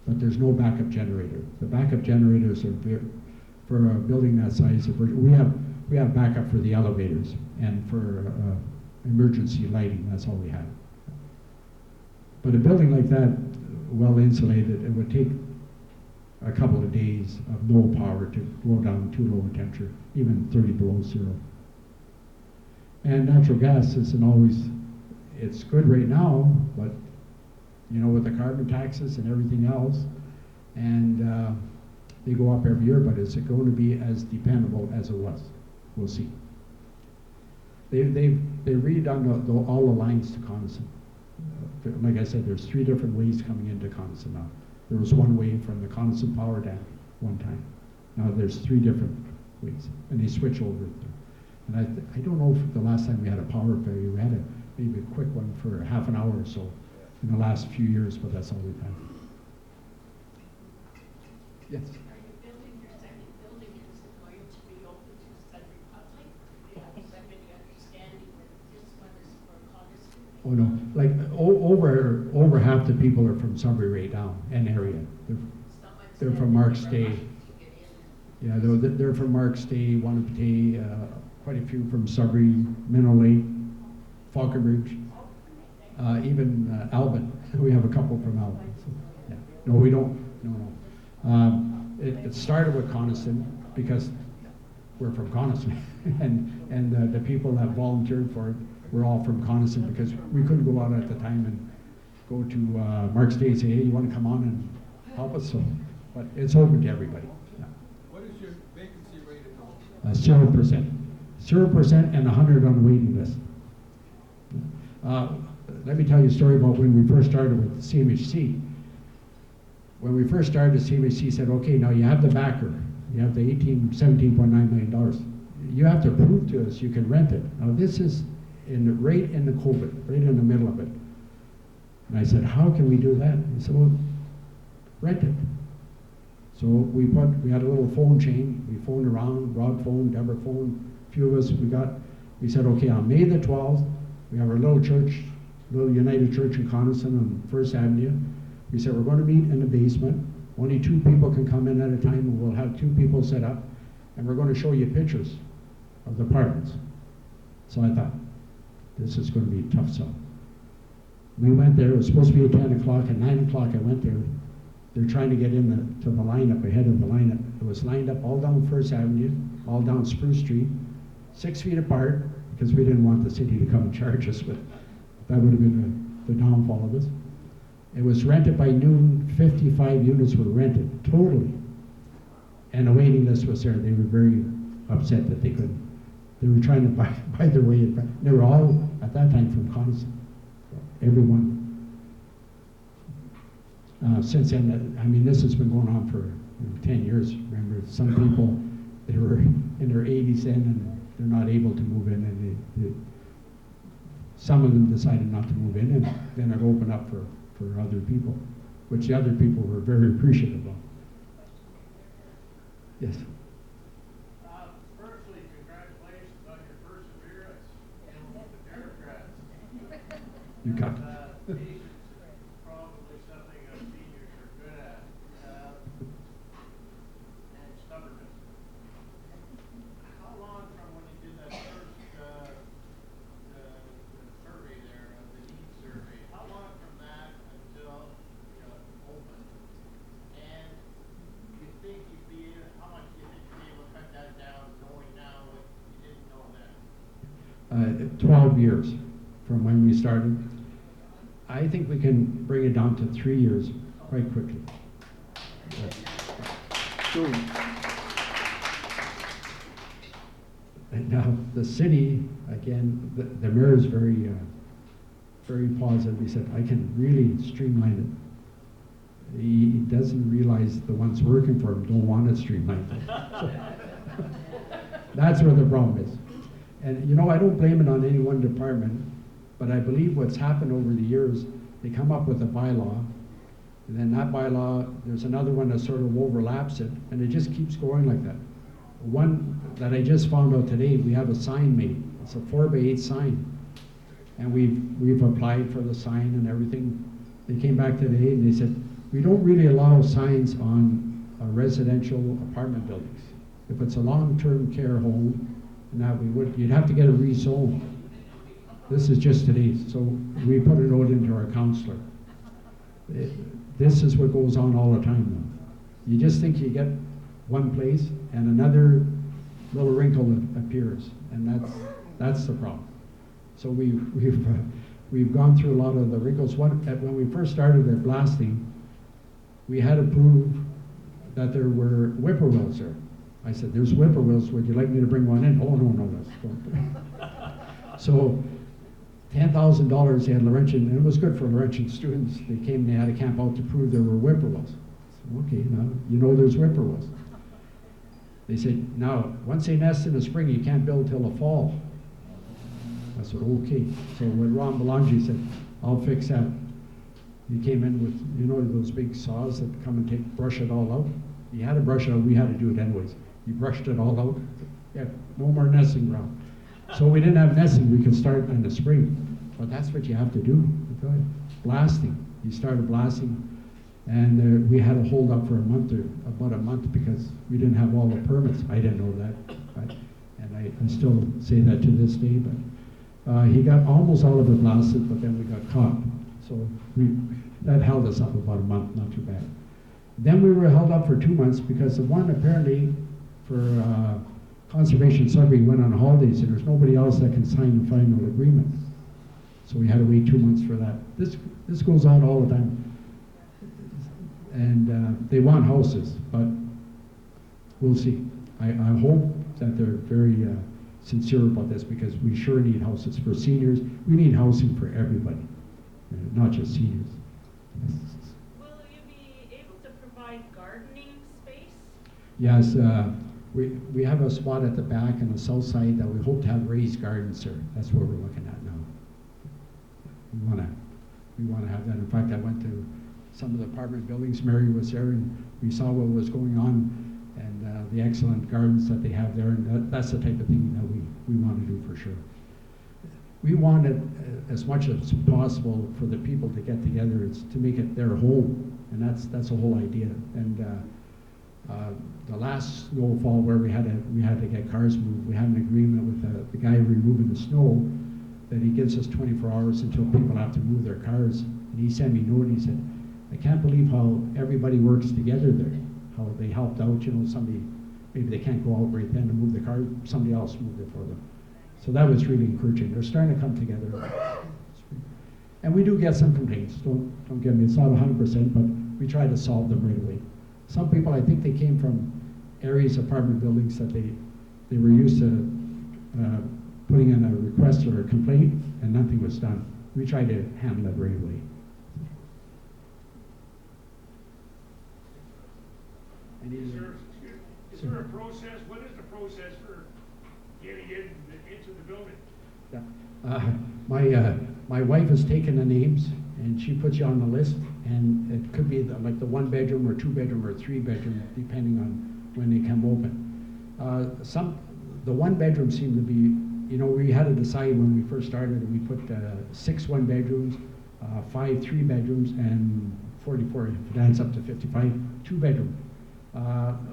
But there's no backup generator. The backup generators are for a building that size. We have backup for the elevators and for emergency lighting. That's all we have. But a building like that, well insulated, it would take a couple of days of no power to go down too low a temperature, even 30 below 0. And natural gas isn't always, it's good right now, but you know, with the carbon taxes and everything else, and they go up every year, but is it going to be as dependable as it was? We'll see. They've redone all the lines to Coniston. Like I said, there's 3 different ways coming into Coniston now. There was one way from the Coniston Power Dam one time. Now there's 3 different ways, and they switch over. And I don't know if the last time we had a power failure, we had maybe a quick one for half an hour or so in the last few years, but that's all we've had. Yes? Are you building your second building, is it going to be open to Sudbury public? Do you have somebody understanding that this one is for Coniston? Oh no, like over half the people are from Sudbury right now, and area. They're from Marks Day. Yeah, they're from Marks Day, Wanapitei, quite a few from Sudbury, Minnow Lake, Falconbridge, even Albin. We have a couple from Albin. So, yeah. No, we don't. No. It started with Coniston because we're from Coniston, and the people that volunteered for it were all from Coniston because we couldn't go out at the time and go to Marks Day and say, hey, you want to come on and help us? So, but it's open to everybody. Yeah. What is your vacancy rate at the moment? 0%. 0% and 100 on the waiting list. Let me tell you a story about when we first started with CMHC. When we first started, the CMHC said, okay, now you have the backer. You have the $17.9 million. You have to prove to us you can rent it. Now this is right in the COVID, right in the middle of it. And I said, how can we do that? He said, well, rent it. So we had a little phone chain. We phoned around, Rod phoned, Deborah phoned, a few of us. We said, okay, on May the 12th, we have our little church, little United Church in Coniston on 1st Avenue. We said, we're going to meet in the basement. Only 2 people can come in at a time, and we'll have 2 people set up. and we're gonna show you pictures of the apartments. So I thought, this is gonna be a tough sell. We went there, it was supposed to be at 10 o'clock, at 9 o'clock I went there. They're trying to get to the lineup, ahead of the lineup. It was lined up all down First Avenue, all down Spruce Street, 6 feet apart, because we didn't want the city to come and charge us, but that would have been the downfall of us. It was rented by noon, 55 units were rented, totally. And a waiting list was there. They were very upset that they couldn't. They were trying to buy their way in. They were all, at that time, from Coniston. Everyone. Since then, I mean, this has been going on for 10 years. Remember, some people, they were in their 80s then, and they're not able to move in, and some of them decided not to move in, and then it opened up for other people, which the other people were very appreciative of. Yes. Firstly, congratulations on your perseverance with the Democrats. You got it. Patience is probably something our seniors are good at, and stubbornness. How long from when you did that first the survey there, the needs survey, how long from that until open? And you think you'd be, how much do you think you'd be able to cut that down knowing now what you didn't know then? 12 years from when we started. I think we can bring it down to 3 years quite quickly. And now the city, again, the mayor is very, very positive. He said, I can really streamline it. He doesn't realize the ones working for him don't want it streamlined. That's where the problem is. And I don't blame it on any one department, but I believe what's happened over the years, they come up with a bylaw, and then that bylaw, there's another one that sort of overlaps it, and it just keeps going like that. One that I just found out today, we have a sign made. It's a 4x8 sign. And we've applied for the sign and everything. They came back today and they said, we don't really allow signs on residential apartment buildings. If it's a long-term care home, and that you'd have to get it rezoned. This is just today, so we put a note into our counselor. This is what goes on all the time though. You just think you get one place and another little wrinkle appears, and that's the problem. So we've gone through a lot of the wrinkles. When we first started at blasting, we had to prove that there were whippoorwills there. I said, there's whippoorwills, would you like me to bring one in? Oh, no, that's So $10,000 they had Laurentian, and it was good for Laurentian students. They came, they had a camp out to prove there were whippoorwills. So, okay, now there's whippoorwills. They said, now, once they nest in the spring, you can't build till the fall. I said, okay. So when Ron Belangi said, I'll fix that. He came in with, those big saws that come and brush it all out. He had to brush it out, we had to do it anyways. He brushed it all out. Yeah, no more nesting ground. So we didn't have nesting, we could start in the spring. But that's what you have to do. Blasting. He started blasting, and we had to hold up for about a month because we didn't have all the permits. I didn't know that. And I still say that to this day, but he got almost all of it blasted, but then we got caught. So that held us up about a month, not too bad. Then we were held up for 2 months because the one apparently for Conservation Sudbury went on holidays and there's nobody else that can sign the final agreement. So we had to wait 2 months for that. This goes on all the time. And they want houses, but we'll see. I hope that they're very sincere about this because we sure need houses for seniors. We need housing for everybody, not just seniors. Will you be able to provide gardening space? Yes, we have a spot at the back and the south side that we hope to have raised gardens there. That's what we're looking at now. We want to have that. In fact, I went to some of the apartment buildings. Mary was there, and we saw what was going on and the excellent gardens that they have there. And that's the type of thing that we want to do for sure. We want it as much as possible for the people to get together. It's to make it their home, and that's the whole idea. And The last snowfall where we had to get cars moved, we had an agreement with the guy removing the snow that he gives us 24 hours until people have to move their cars. And he sent me a note, he said, I can't believe how everybody works together there, how they helped out, you know, somebody, maybe they can't go out right then to move the car, somebody else moved it for them. So that was really encouraging. They're starting to come together. And we do get some complaints, don't get me, it's not 100%, but we try to solve them right away. Some people, I think they came from areas, apartment buildings that they were used to putting in a request or a complaint and nothing was done. We try to handle it right away. Is there a process, what is the process for getting into the building? Yeah. My wife has taken the names and she puts you on the list, and it could be like the 1 bedroom or 2 bedroom or 3 bedroom, depending on when they come open. The 1 bedroom seemed to be, you know, we had to decide when we first started, and we put 6 1 bedrooms, 5 3 bedrooms, and 44, if it adds up to 55, 2 bedroom.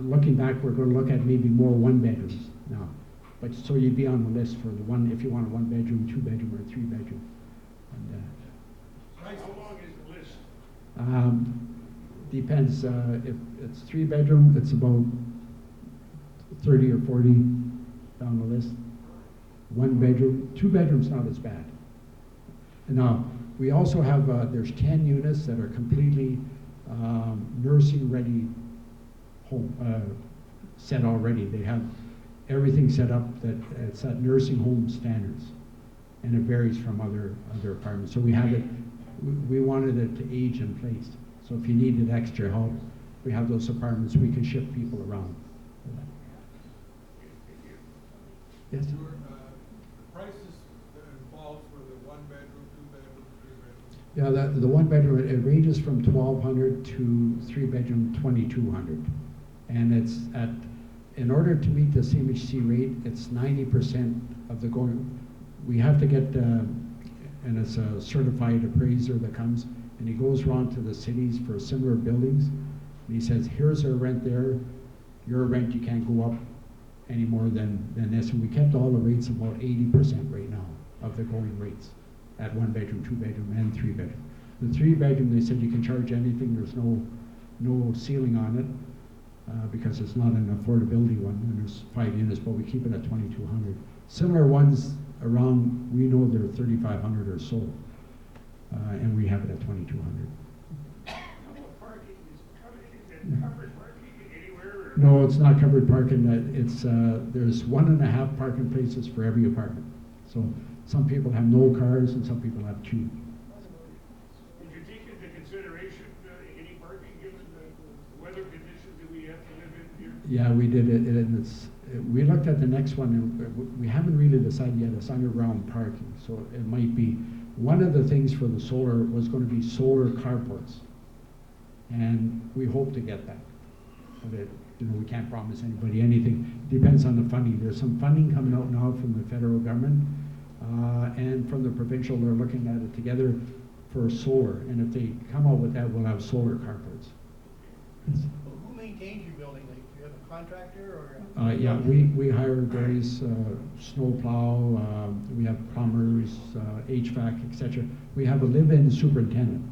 Looking back, we're going to look at maybe more 1 bedrooms now. But so you'd be on the list for the one, if you want a 1 bedroom, 2 bedroom, or 3 bedroom. And, how long is the list? Depends. If it's 3 bedroom, it's about 30 or 40 down the list. 1 bedroom, 2 bedrooms not as bad. And now we also have there's 10 units that are completely nursing ready home set already. They have everything set up that it's at nursing home standards, and it varies from other apartments. So we have it. We wanted it to age in place. So if you needed extra help, we have those apartments. We can ship people around. Yes. Your prices involved for the 1 bedroom, 2 bedroom, 3 bedroom? Yeah, the 1 bedroom, it ranges from 1,200 to 3 bedroom, 2,200, and it's at. In order to meet the CMHC rate, it's 90% of the going. We have to get, and it's a certified appraiser that comes, and he goes around to the cities for similar buildings, and he says, here's our rent there, your rent, you can't go up any more than this. And we kept all the rates about 80% right now of the going rates at 1 bedroom, 2 bedroom, and 3 bedroom. The 3 bedroom, they said you can charge anything, there's no ceiling on it. Because it's not an affordability one, and there's 5 units, but we keep it at 2,200. Similar ones around, we know they're 3,500 or so, and we have it at 2,200. How about parking? Is it covered parking anywhere? Or? No, it's not covered parking. It's there's 1.5 parking places for every apartment. So some people have no cars, and some people have 2. Did you take into consideration any parking given the weather conditions that we have to live in here? Yeah, we did it, and we looked at the next one, and we haven't really decided yet. It's underground parking, so it might be. One of the things for the solar was going to be solar carports, and we hope to get that. But we can't promise anybody anything. Depends on the funding. There's some funding coming out now from the federal government, and from the provincial. They're looking at it together for solar, and if they come out with that, we'll have solar carports. Well, who maintains your building? Like, do you have a contractor or? Yeah, we hire various snow plow, we have plumbers, HVAC, etc. We have a live-in superintendent.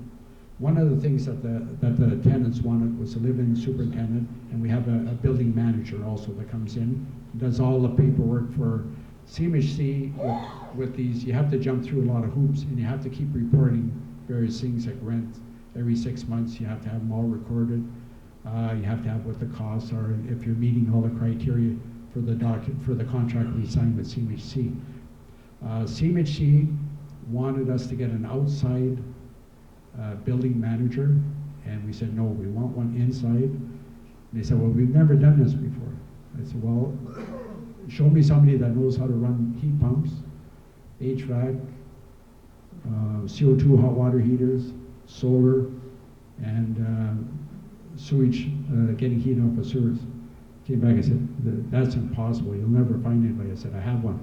One of the things that the tenants wanted was a live-in superintendent, and we have a building manager also that comes in, does all the paperwork for CMHC. With these, you have to jump through a lot of hoops, and you have to keep reporting various things like rent every 6 months. You have to have them all recorded. You have to have what the costs are, if you're meeting all the criteria for the contract we signed with CMHC. CMHC wanted us to get an outside building manager, and we said no, we want one inside. And they said, well, we've never done this before. I said, well, show me somebody that knows how to run heat pumps, HVAC, CO2 hot water heaters, solar, and sewage, getting heat off of sewers. Came back and said, that's impossible, you'll never find anybody. I said, I have one.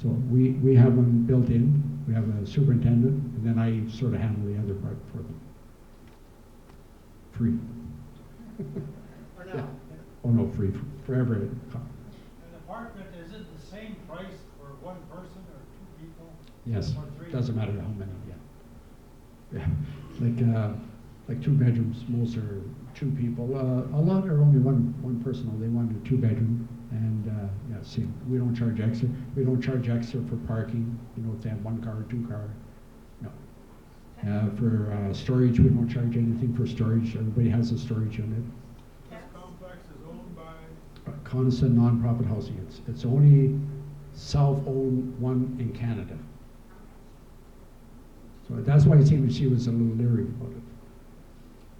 So we have one built in, we have a superintendent, and then I sort of handle the other part for them. Free. For now. free forever. An apartment, is it the same price for one person or two people? Yes, Or three? doesn't matter how many, yeah. Yeah, like 2 bedrooms, most are 2 people. A lot are only one person, they want a 2-bedroom. And, yeah, see, we don't charge extra. We don't charge extra for parking, if they have 1 car or 2 car. No. For storage, we don't charge anything for storage. Everybody has a storage unit. This complex is owned by? Coniston nonprofit housing. It's only self-owned one in Canada. So that's why it seemed she was a little leery about it.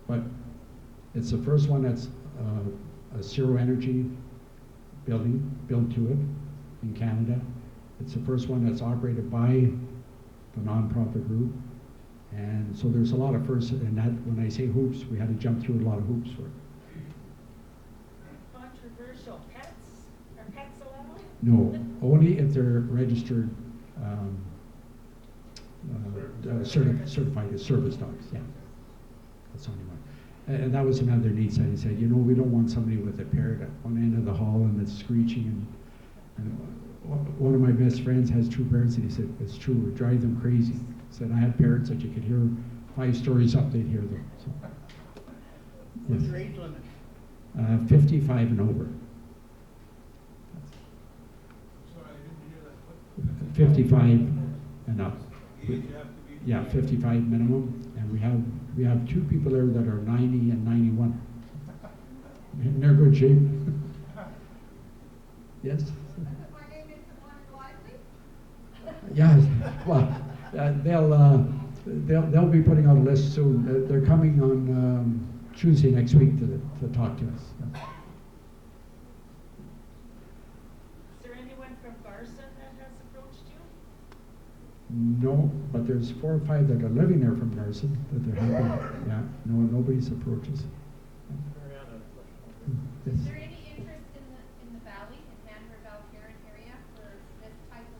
But it's the first one that's a zero energy building built to it in Canada. It's the first one that's operated by the nonprofit group. And so there's a lot of firsts, and that, when I say hoops, we had to jump through a lot of hoops for it. Controversial pets? Are pets allowed? No, only if they're registered, certified as service dogs, yeah. That's the only one. And that was another neat side. He said, we don't want somebody with a parrot at one end of the hall and it's screeching. And one of my best friends has 2 parrots, and he said, it's true, it drives them crazy. He said, I had parrots that you could hear 5 stories up, they'd hear them. So, What's yes. your age limit? 55 and over. Sorry, I didn't hear that. 55 and up. The age you have to be? Yeah, 55 minimum, and we have 2 people there that are 90 and 91. In their good shape. Yes? My name is One Lively. Yeah, well, they'll be putting out a list soon. They're coming on Tuesday next week to talk to us. Is there anyone from Garson that has approached you? No, but there's 4 or 5 that are living there from Garson that they're happy. Yeah, no, nobody's approached us. Yes. Is there any interest in the valley, in Hanford, Valcarron area for this type of?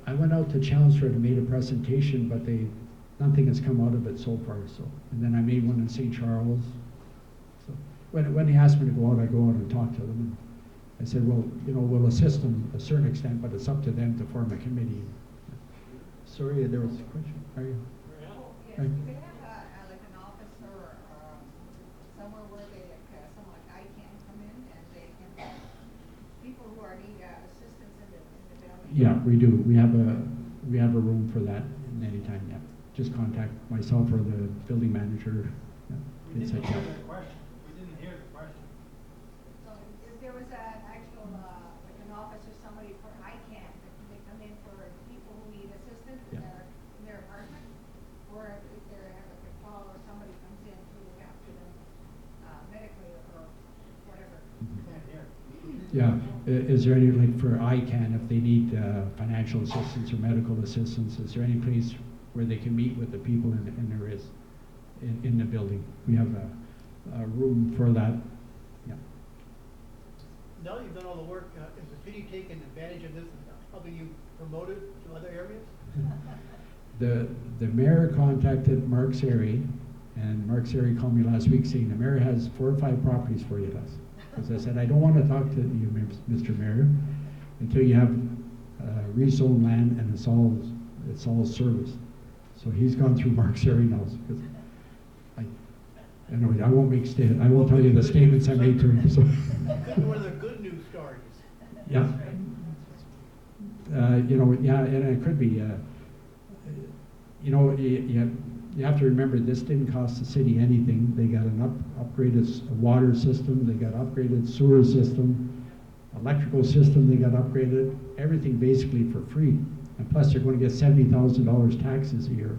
I went out to Chelmsford and made a presentation, but nothing has come out of it so far. So, and then I made one in St. Charles. So when they asked me to go out, I go out and talk to them. And I said, well, we'll assist them to a certain extent, but it's up to them to form a committee. Sorry, there was a question. Are you? Yes, Right. do they have like an office or somewhere where someone like I can come in and they can, people who are need assistance in the building? Yeah, we do. We have a room for that anytime. Yeah, just contact myself or the building manager. Yeah. We It's didn't like, hear the question. We didn't hear the question. So if there was an actual, like an office or somebody for ICANN, that they come in for people who need assistance Yeah. in their apartment? Or if they have like a call or somebody comes in to look after them medically or whatever? Can't hear. yeah. Is there any, like for ICANN, if they need financial assistance or medical assistance, is there any place where they can meet with the people, and there is in the building? We have a room for that. Yeah. Now that you've done all the work, is the city taking advantage of this and helping you promote it to other areas? The mayor contacted Mark Seri, and Mark Seri called me last week saying the mayor has 4 or 5 properties for you, Les. Because I said, I don't want to talk to you, Mr. Mayor, until you have rezoned land and it's all service. So he's gone through Mark Seri now. Because anyway, I won't tell you the statements I made to him. So. Could be one of the good news stories. Yeah. Yeah, and it could be. You have to remember, this didn't cost the city anything. They got an upgraded water system, they got upgraded sewer system, electrical system, they got upgraded, everything basically for free. And plus they're going to get $70,000 taxes a year.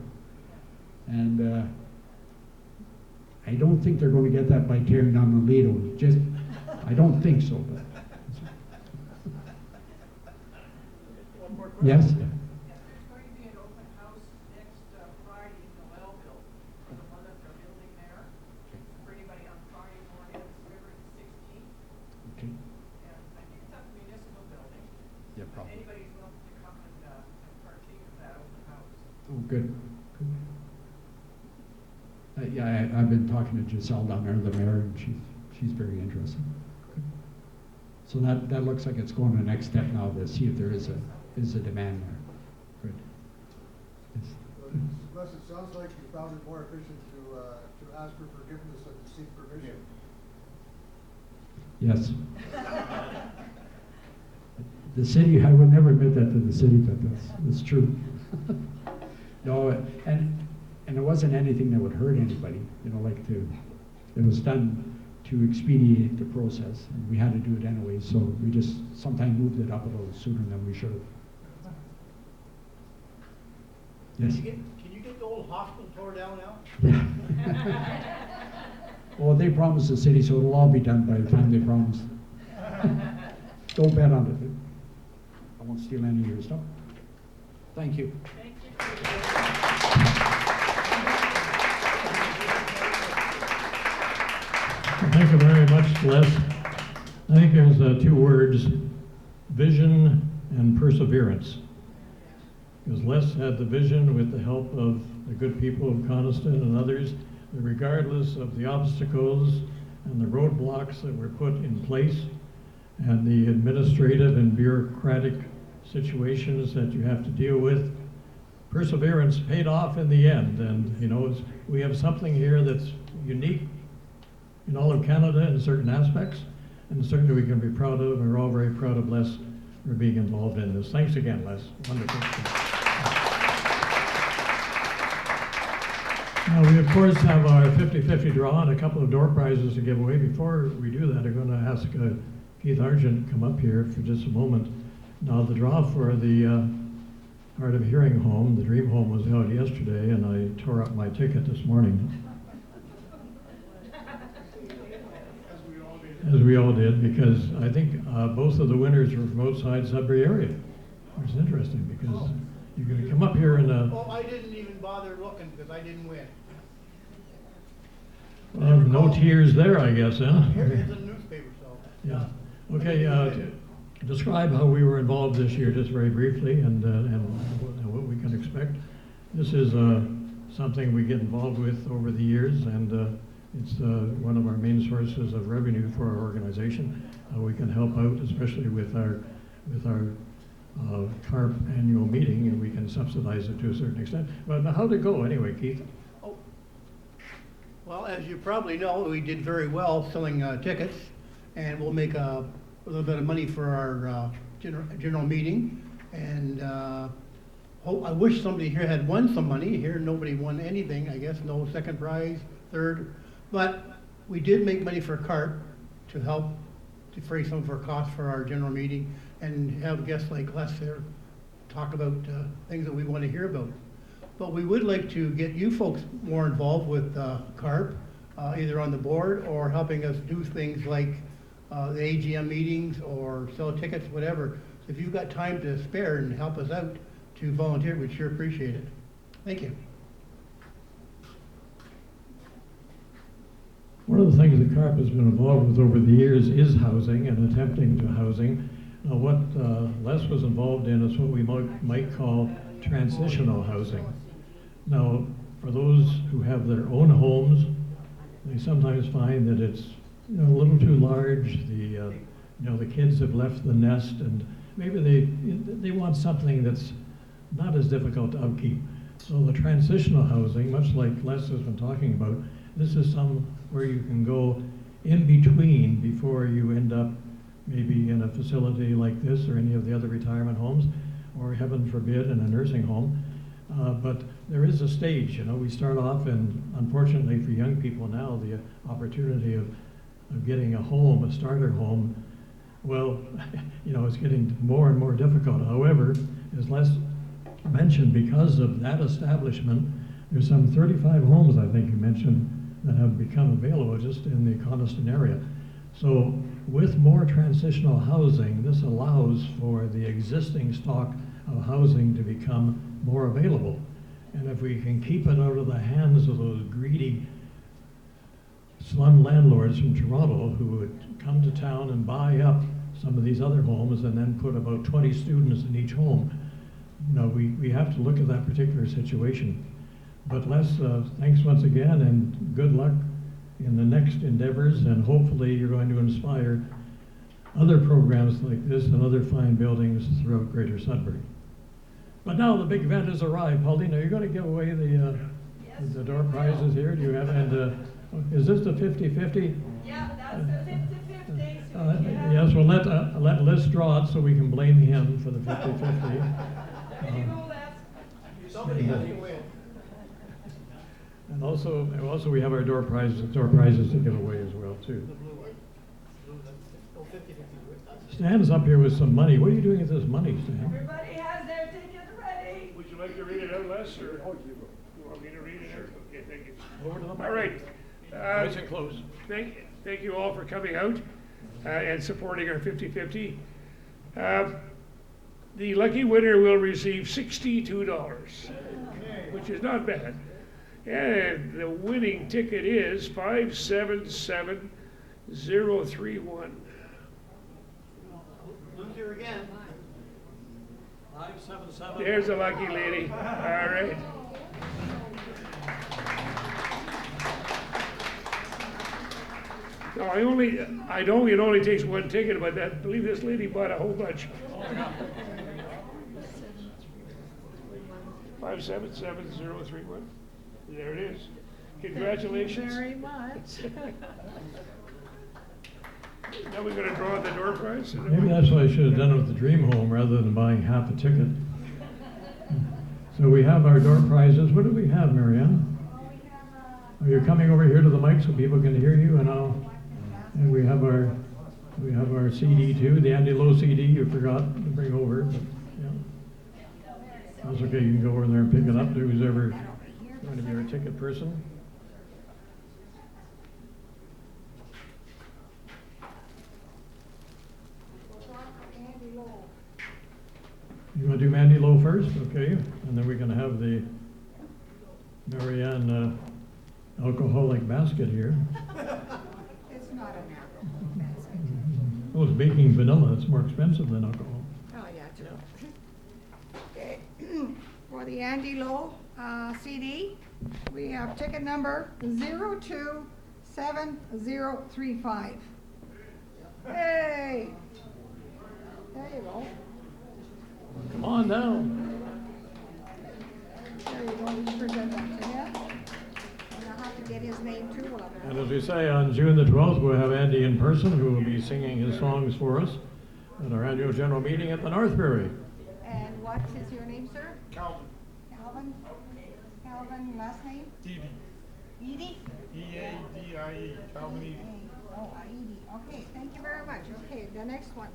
And I don't think they're going to get that by tearing down the Lido. I don't think so. But. One more question. Yes? There's going to be an open house next Friday in the Wellville, for the one that they're building there. For anybody on Friday morning, it's February 16th. Okay. And I think it's at the municipal building. Yeah, probably. Anybody's welcome to come and partake of that open house. Oh, good. Yeah, I've been talking to Giselle down there, the mayor, and she's very interested. So that looks like it's going to the next step now to see if there is a demand there. Good. Yes. Les, it sounds like you found it more efficient to ask for forgiveness than to seek permission. Yes. The city, I would never admit that to the city, but that's true. No, and it wasn't anything that would hurt anybody, you know, it was done to expedite the process, and we had to do it anyway, so we just sometimes moved it up a little sooner than we should have. Yes? Can you get the old hospital tore down now? Yeah. Well, they promised the city, so it'll all be done by the time they promise. Don't bet on it. I won't steal any of your stuff. Thank you. Thank you. Thank you very much, Les. I think there's two words, vision and perseverance. Because Les had the vision with the help of the good people of Coniston and others, that regardless of the obstacles and the roadblocks that were put in place and the administrative and bureaucratic situations that you have to deal with, perseverance paid off in the end. And you know, we have something here that's unique in all of Canada in certain aspects, and certainly we can be proud of, and we're all very proud of Les for being involved in this. Thanks again, Les. Wonderful. Now, we of course have our 50-50 draw and a couple of door prizes to give away. Before we do that, I'm going to ask Keith Argent to come up here for just a moment. Now, the draw for the Hard of Hearing home, the Dream Home, was held yesterday, and I tore up my ticket this morning. As we all did, because I think both of the winners were from outside Sudbury area, which is interesting, because you're going to come up here and... Oh, I didn't even bother looking because I didn't win. Well, no tears there, I guess, huh? Here it is in the newspaper, so. Yeah. Okay, describe how we were involved this year, just very briefly, and what we can expect. This is something we get involved with over the years, and it's one of our main sources of revenue for our organization. We can help out, especially with our CARP annual meeting, and we can subsidize it to a certain extent. But how'd it go anyway, Keith? Oh. Well, as you probably know, we did very well selling tickets, and we'll make a little bit of money for our general meeting. And I wish somebody here had won some money. Here, nobody won anything, I guess, no second prize, third. But we did make money for CARP to help defray some of our costs for our general meeting and have guests like Les there talk about things that we want to hear about. But we would like to get you folks more involved with CARP, either on the board or helping us do things like the AGM meetings or sell tickets, whatever. So if you've got time to spare and help us out to volunteer, we'd sure appreciate it. Thank you. One of the things that CARP has been involved with over the years is housing and attempting to housing. What Les was involved in is what we might call transitional housing. Now, for those who have their own homes, they sometimes find that it's a little too large. The kids have left the nest, and maybe they want something that's not as difficult to upkeep. So the transitional housing, much like Les has been talking about, this is where you can go in between before you end up maybe in a facility like this or any of the other retirement homes, or heaven forbid, in a nursing home. But there is a stage, we start off, and unfortunately for young people now, the opportunity of getting a home, a starter home, well, it's getting more and more difficult. However, as Les mentioned, because of that establishment, there's some 35 homes, I think you mentioned, that have become available just in the Coniston area. So with more transitional housing, this allows for the existing stock of housing to become more available. And if we can keep it out of the hands of those greedy slum landlords from Toronto who would come to town and buy up some of these other homes and then put about 20 students in each home, we have to look at that particular situation. But Les, thanks once again, and good luck in the next endeavors, and hopefully you're going to inspire other programs like this and other fine buildings throughout Greater Sudbury. But now the big event has arrived. Pauline, are you going to give away the door prizes here? Do you have, and is this the 50-50? Yeah, that's the 50-50. Yes, well, let Lisk draw it so we can blame him for the 50-50. There you go, Les. Somebody has to win. And also we have our door prizes to give away as well too. Stan's up here with some money. What are you doing with this money, Stan? Everybody has their ticket ready. Would you like to read it out, Les, or you want me to read it out? Okay, thank you. Over to the All right. Nice and close. Thank you all for coming out and supporting our 50-50. The lucky winner will receive $62, which is not bad. And the winning ticket is 577031. Loser again. 577. There's a lucky lady. All right. No, I know it only takes one ticket, but I believe this lady bought a whole bunch. 577031. There it is. Congratulations. Very much. Now we're gonna draw the door prize. Maybe that's what I should have done with the Dream Home rather than buying half a ticket. So we have our door prizes. What do we have, Marianne? Are you coming over here to the mic so people can hear you? And we have our CD too, the Andy Lowe CD. You forgot to bring over, but yeah, that's okay. You can go over there and pick it up to who's ever going to be our ticket person. You want to do Mandy Lowe first? Okay. And then we can have the Marianne alcoholic basket here. It's not an alcohol basket. Oh, it's baking vanilla. It's more expensive than alcohol. Oh, yeah, true. Okay, for the Andy Lowe CD, we have ticket number 027035. Hey! There you go. Come on down. There you go, you present that to him. And I'll have to get his name too. And as we say, on June the 12th, we'll have Andy in person who will be singing his songs for us at our annual general meeting at the Northbury. And what is your name, sir? Calvin. Calvin? Calvin, last name? Edie. Edie? E-A-D-I-E. Calvin Edie. Oh, Edie. Okay, thank you very much. Okay, the next one.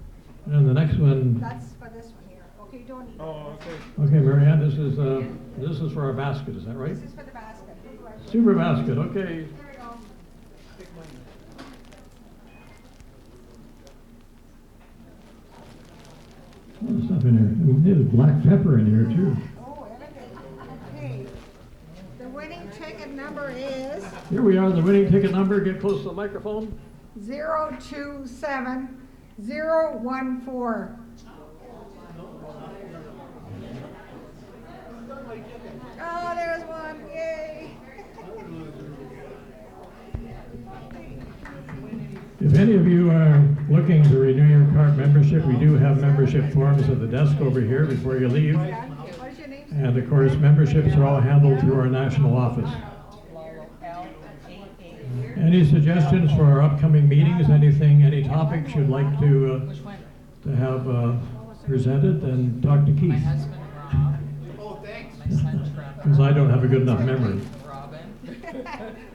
And the next one, That's for this one here. Okay, don't need. Oh, okay. okay, Marianne, this is for our basket, is that right? This is for the basket. Super basket, okay. There we go. There's stuff in here. There's black pepper in here too. Oh, everything. Okay. The winning ticket number is Here we are, the winning ticket number. Get close to the microphone. 027014. Oh, there's one. Yay. If any of you are looking to renew your CARP membership, we do have membership forms at the desk over here before you leave. What is your name? And of course, memberships are all handled through our national office. Any suggestions for our upcoming meetings? Anything, any topics you'd like to have presented? Then talk to Keith. Oh, thanks. Because I don't have a good enough memory.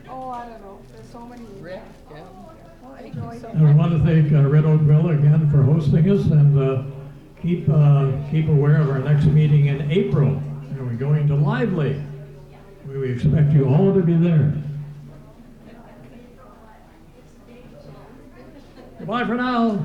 Oh, I don't know. There's so many. Rick. Well, enjoy. And we want to thank Red Oak Villa again for hosting us, and keep aware of our next meeting in April. And we're going to Lively. We expect you all to be there. Goodbye for now.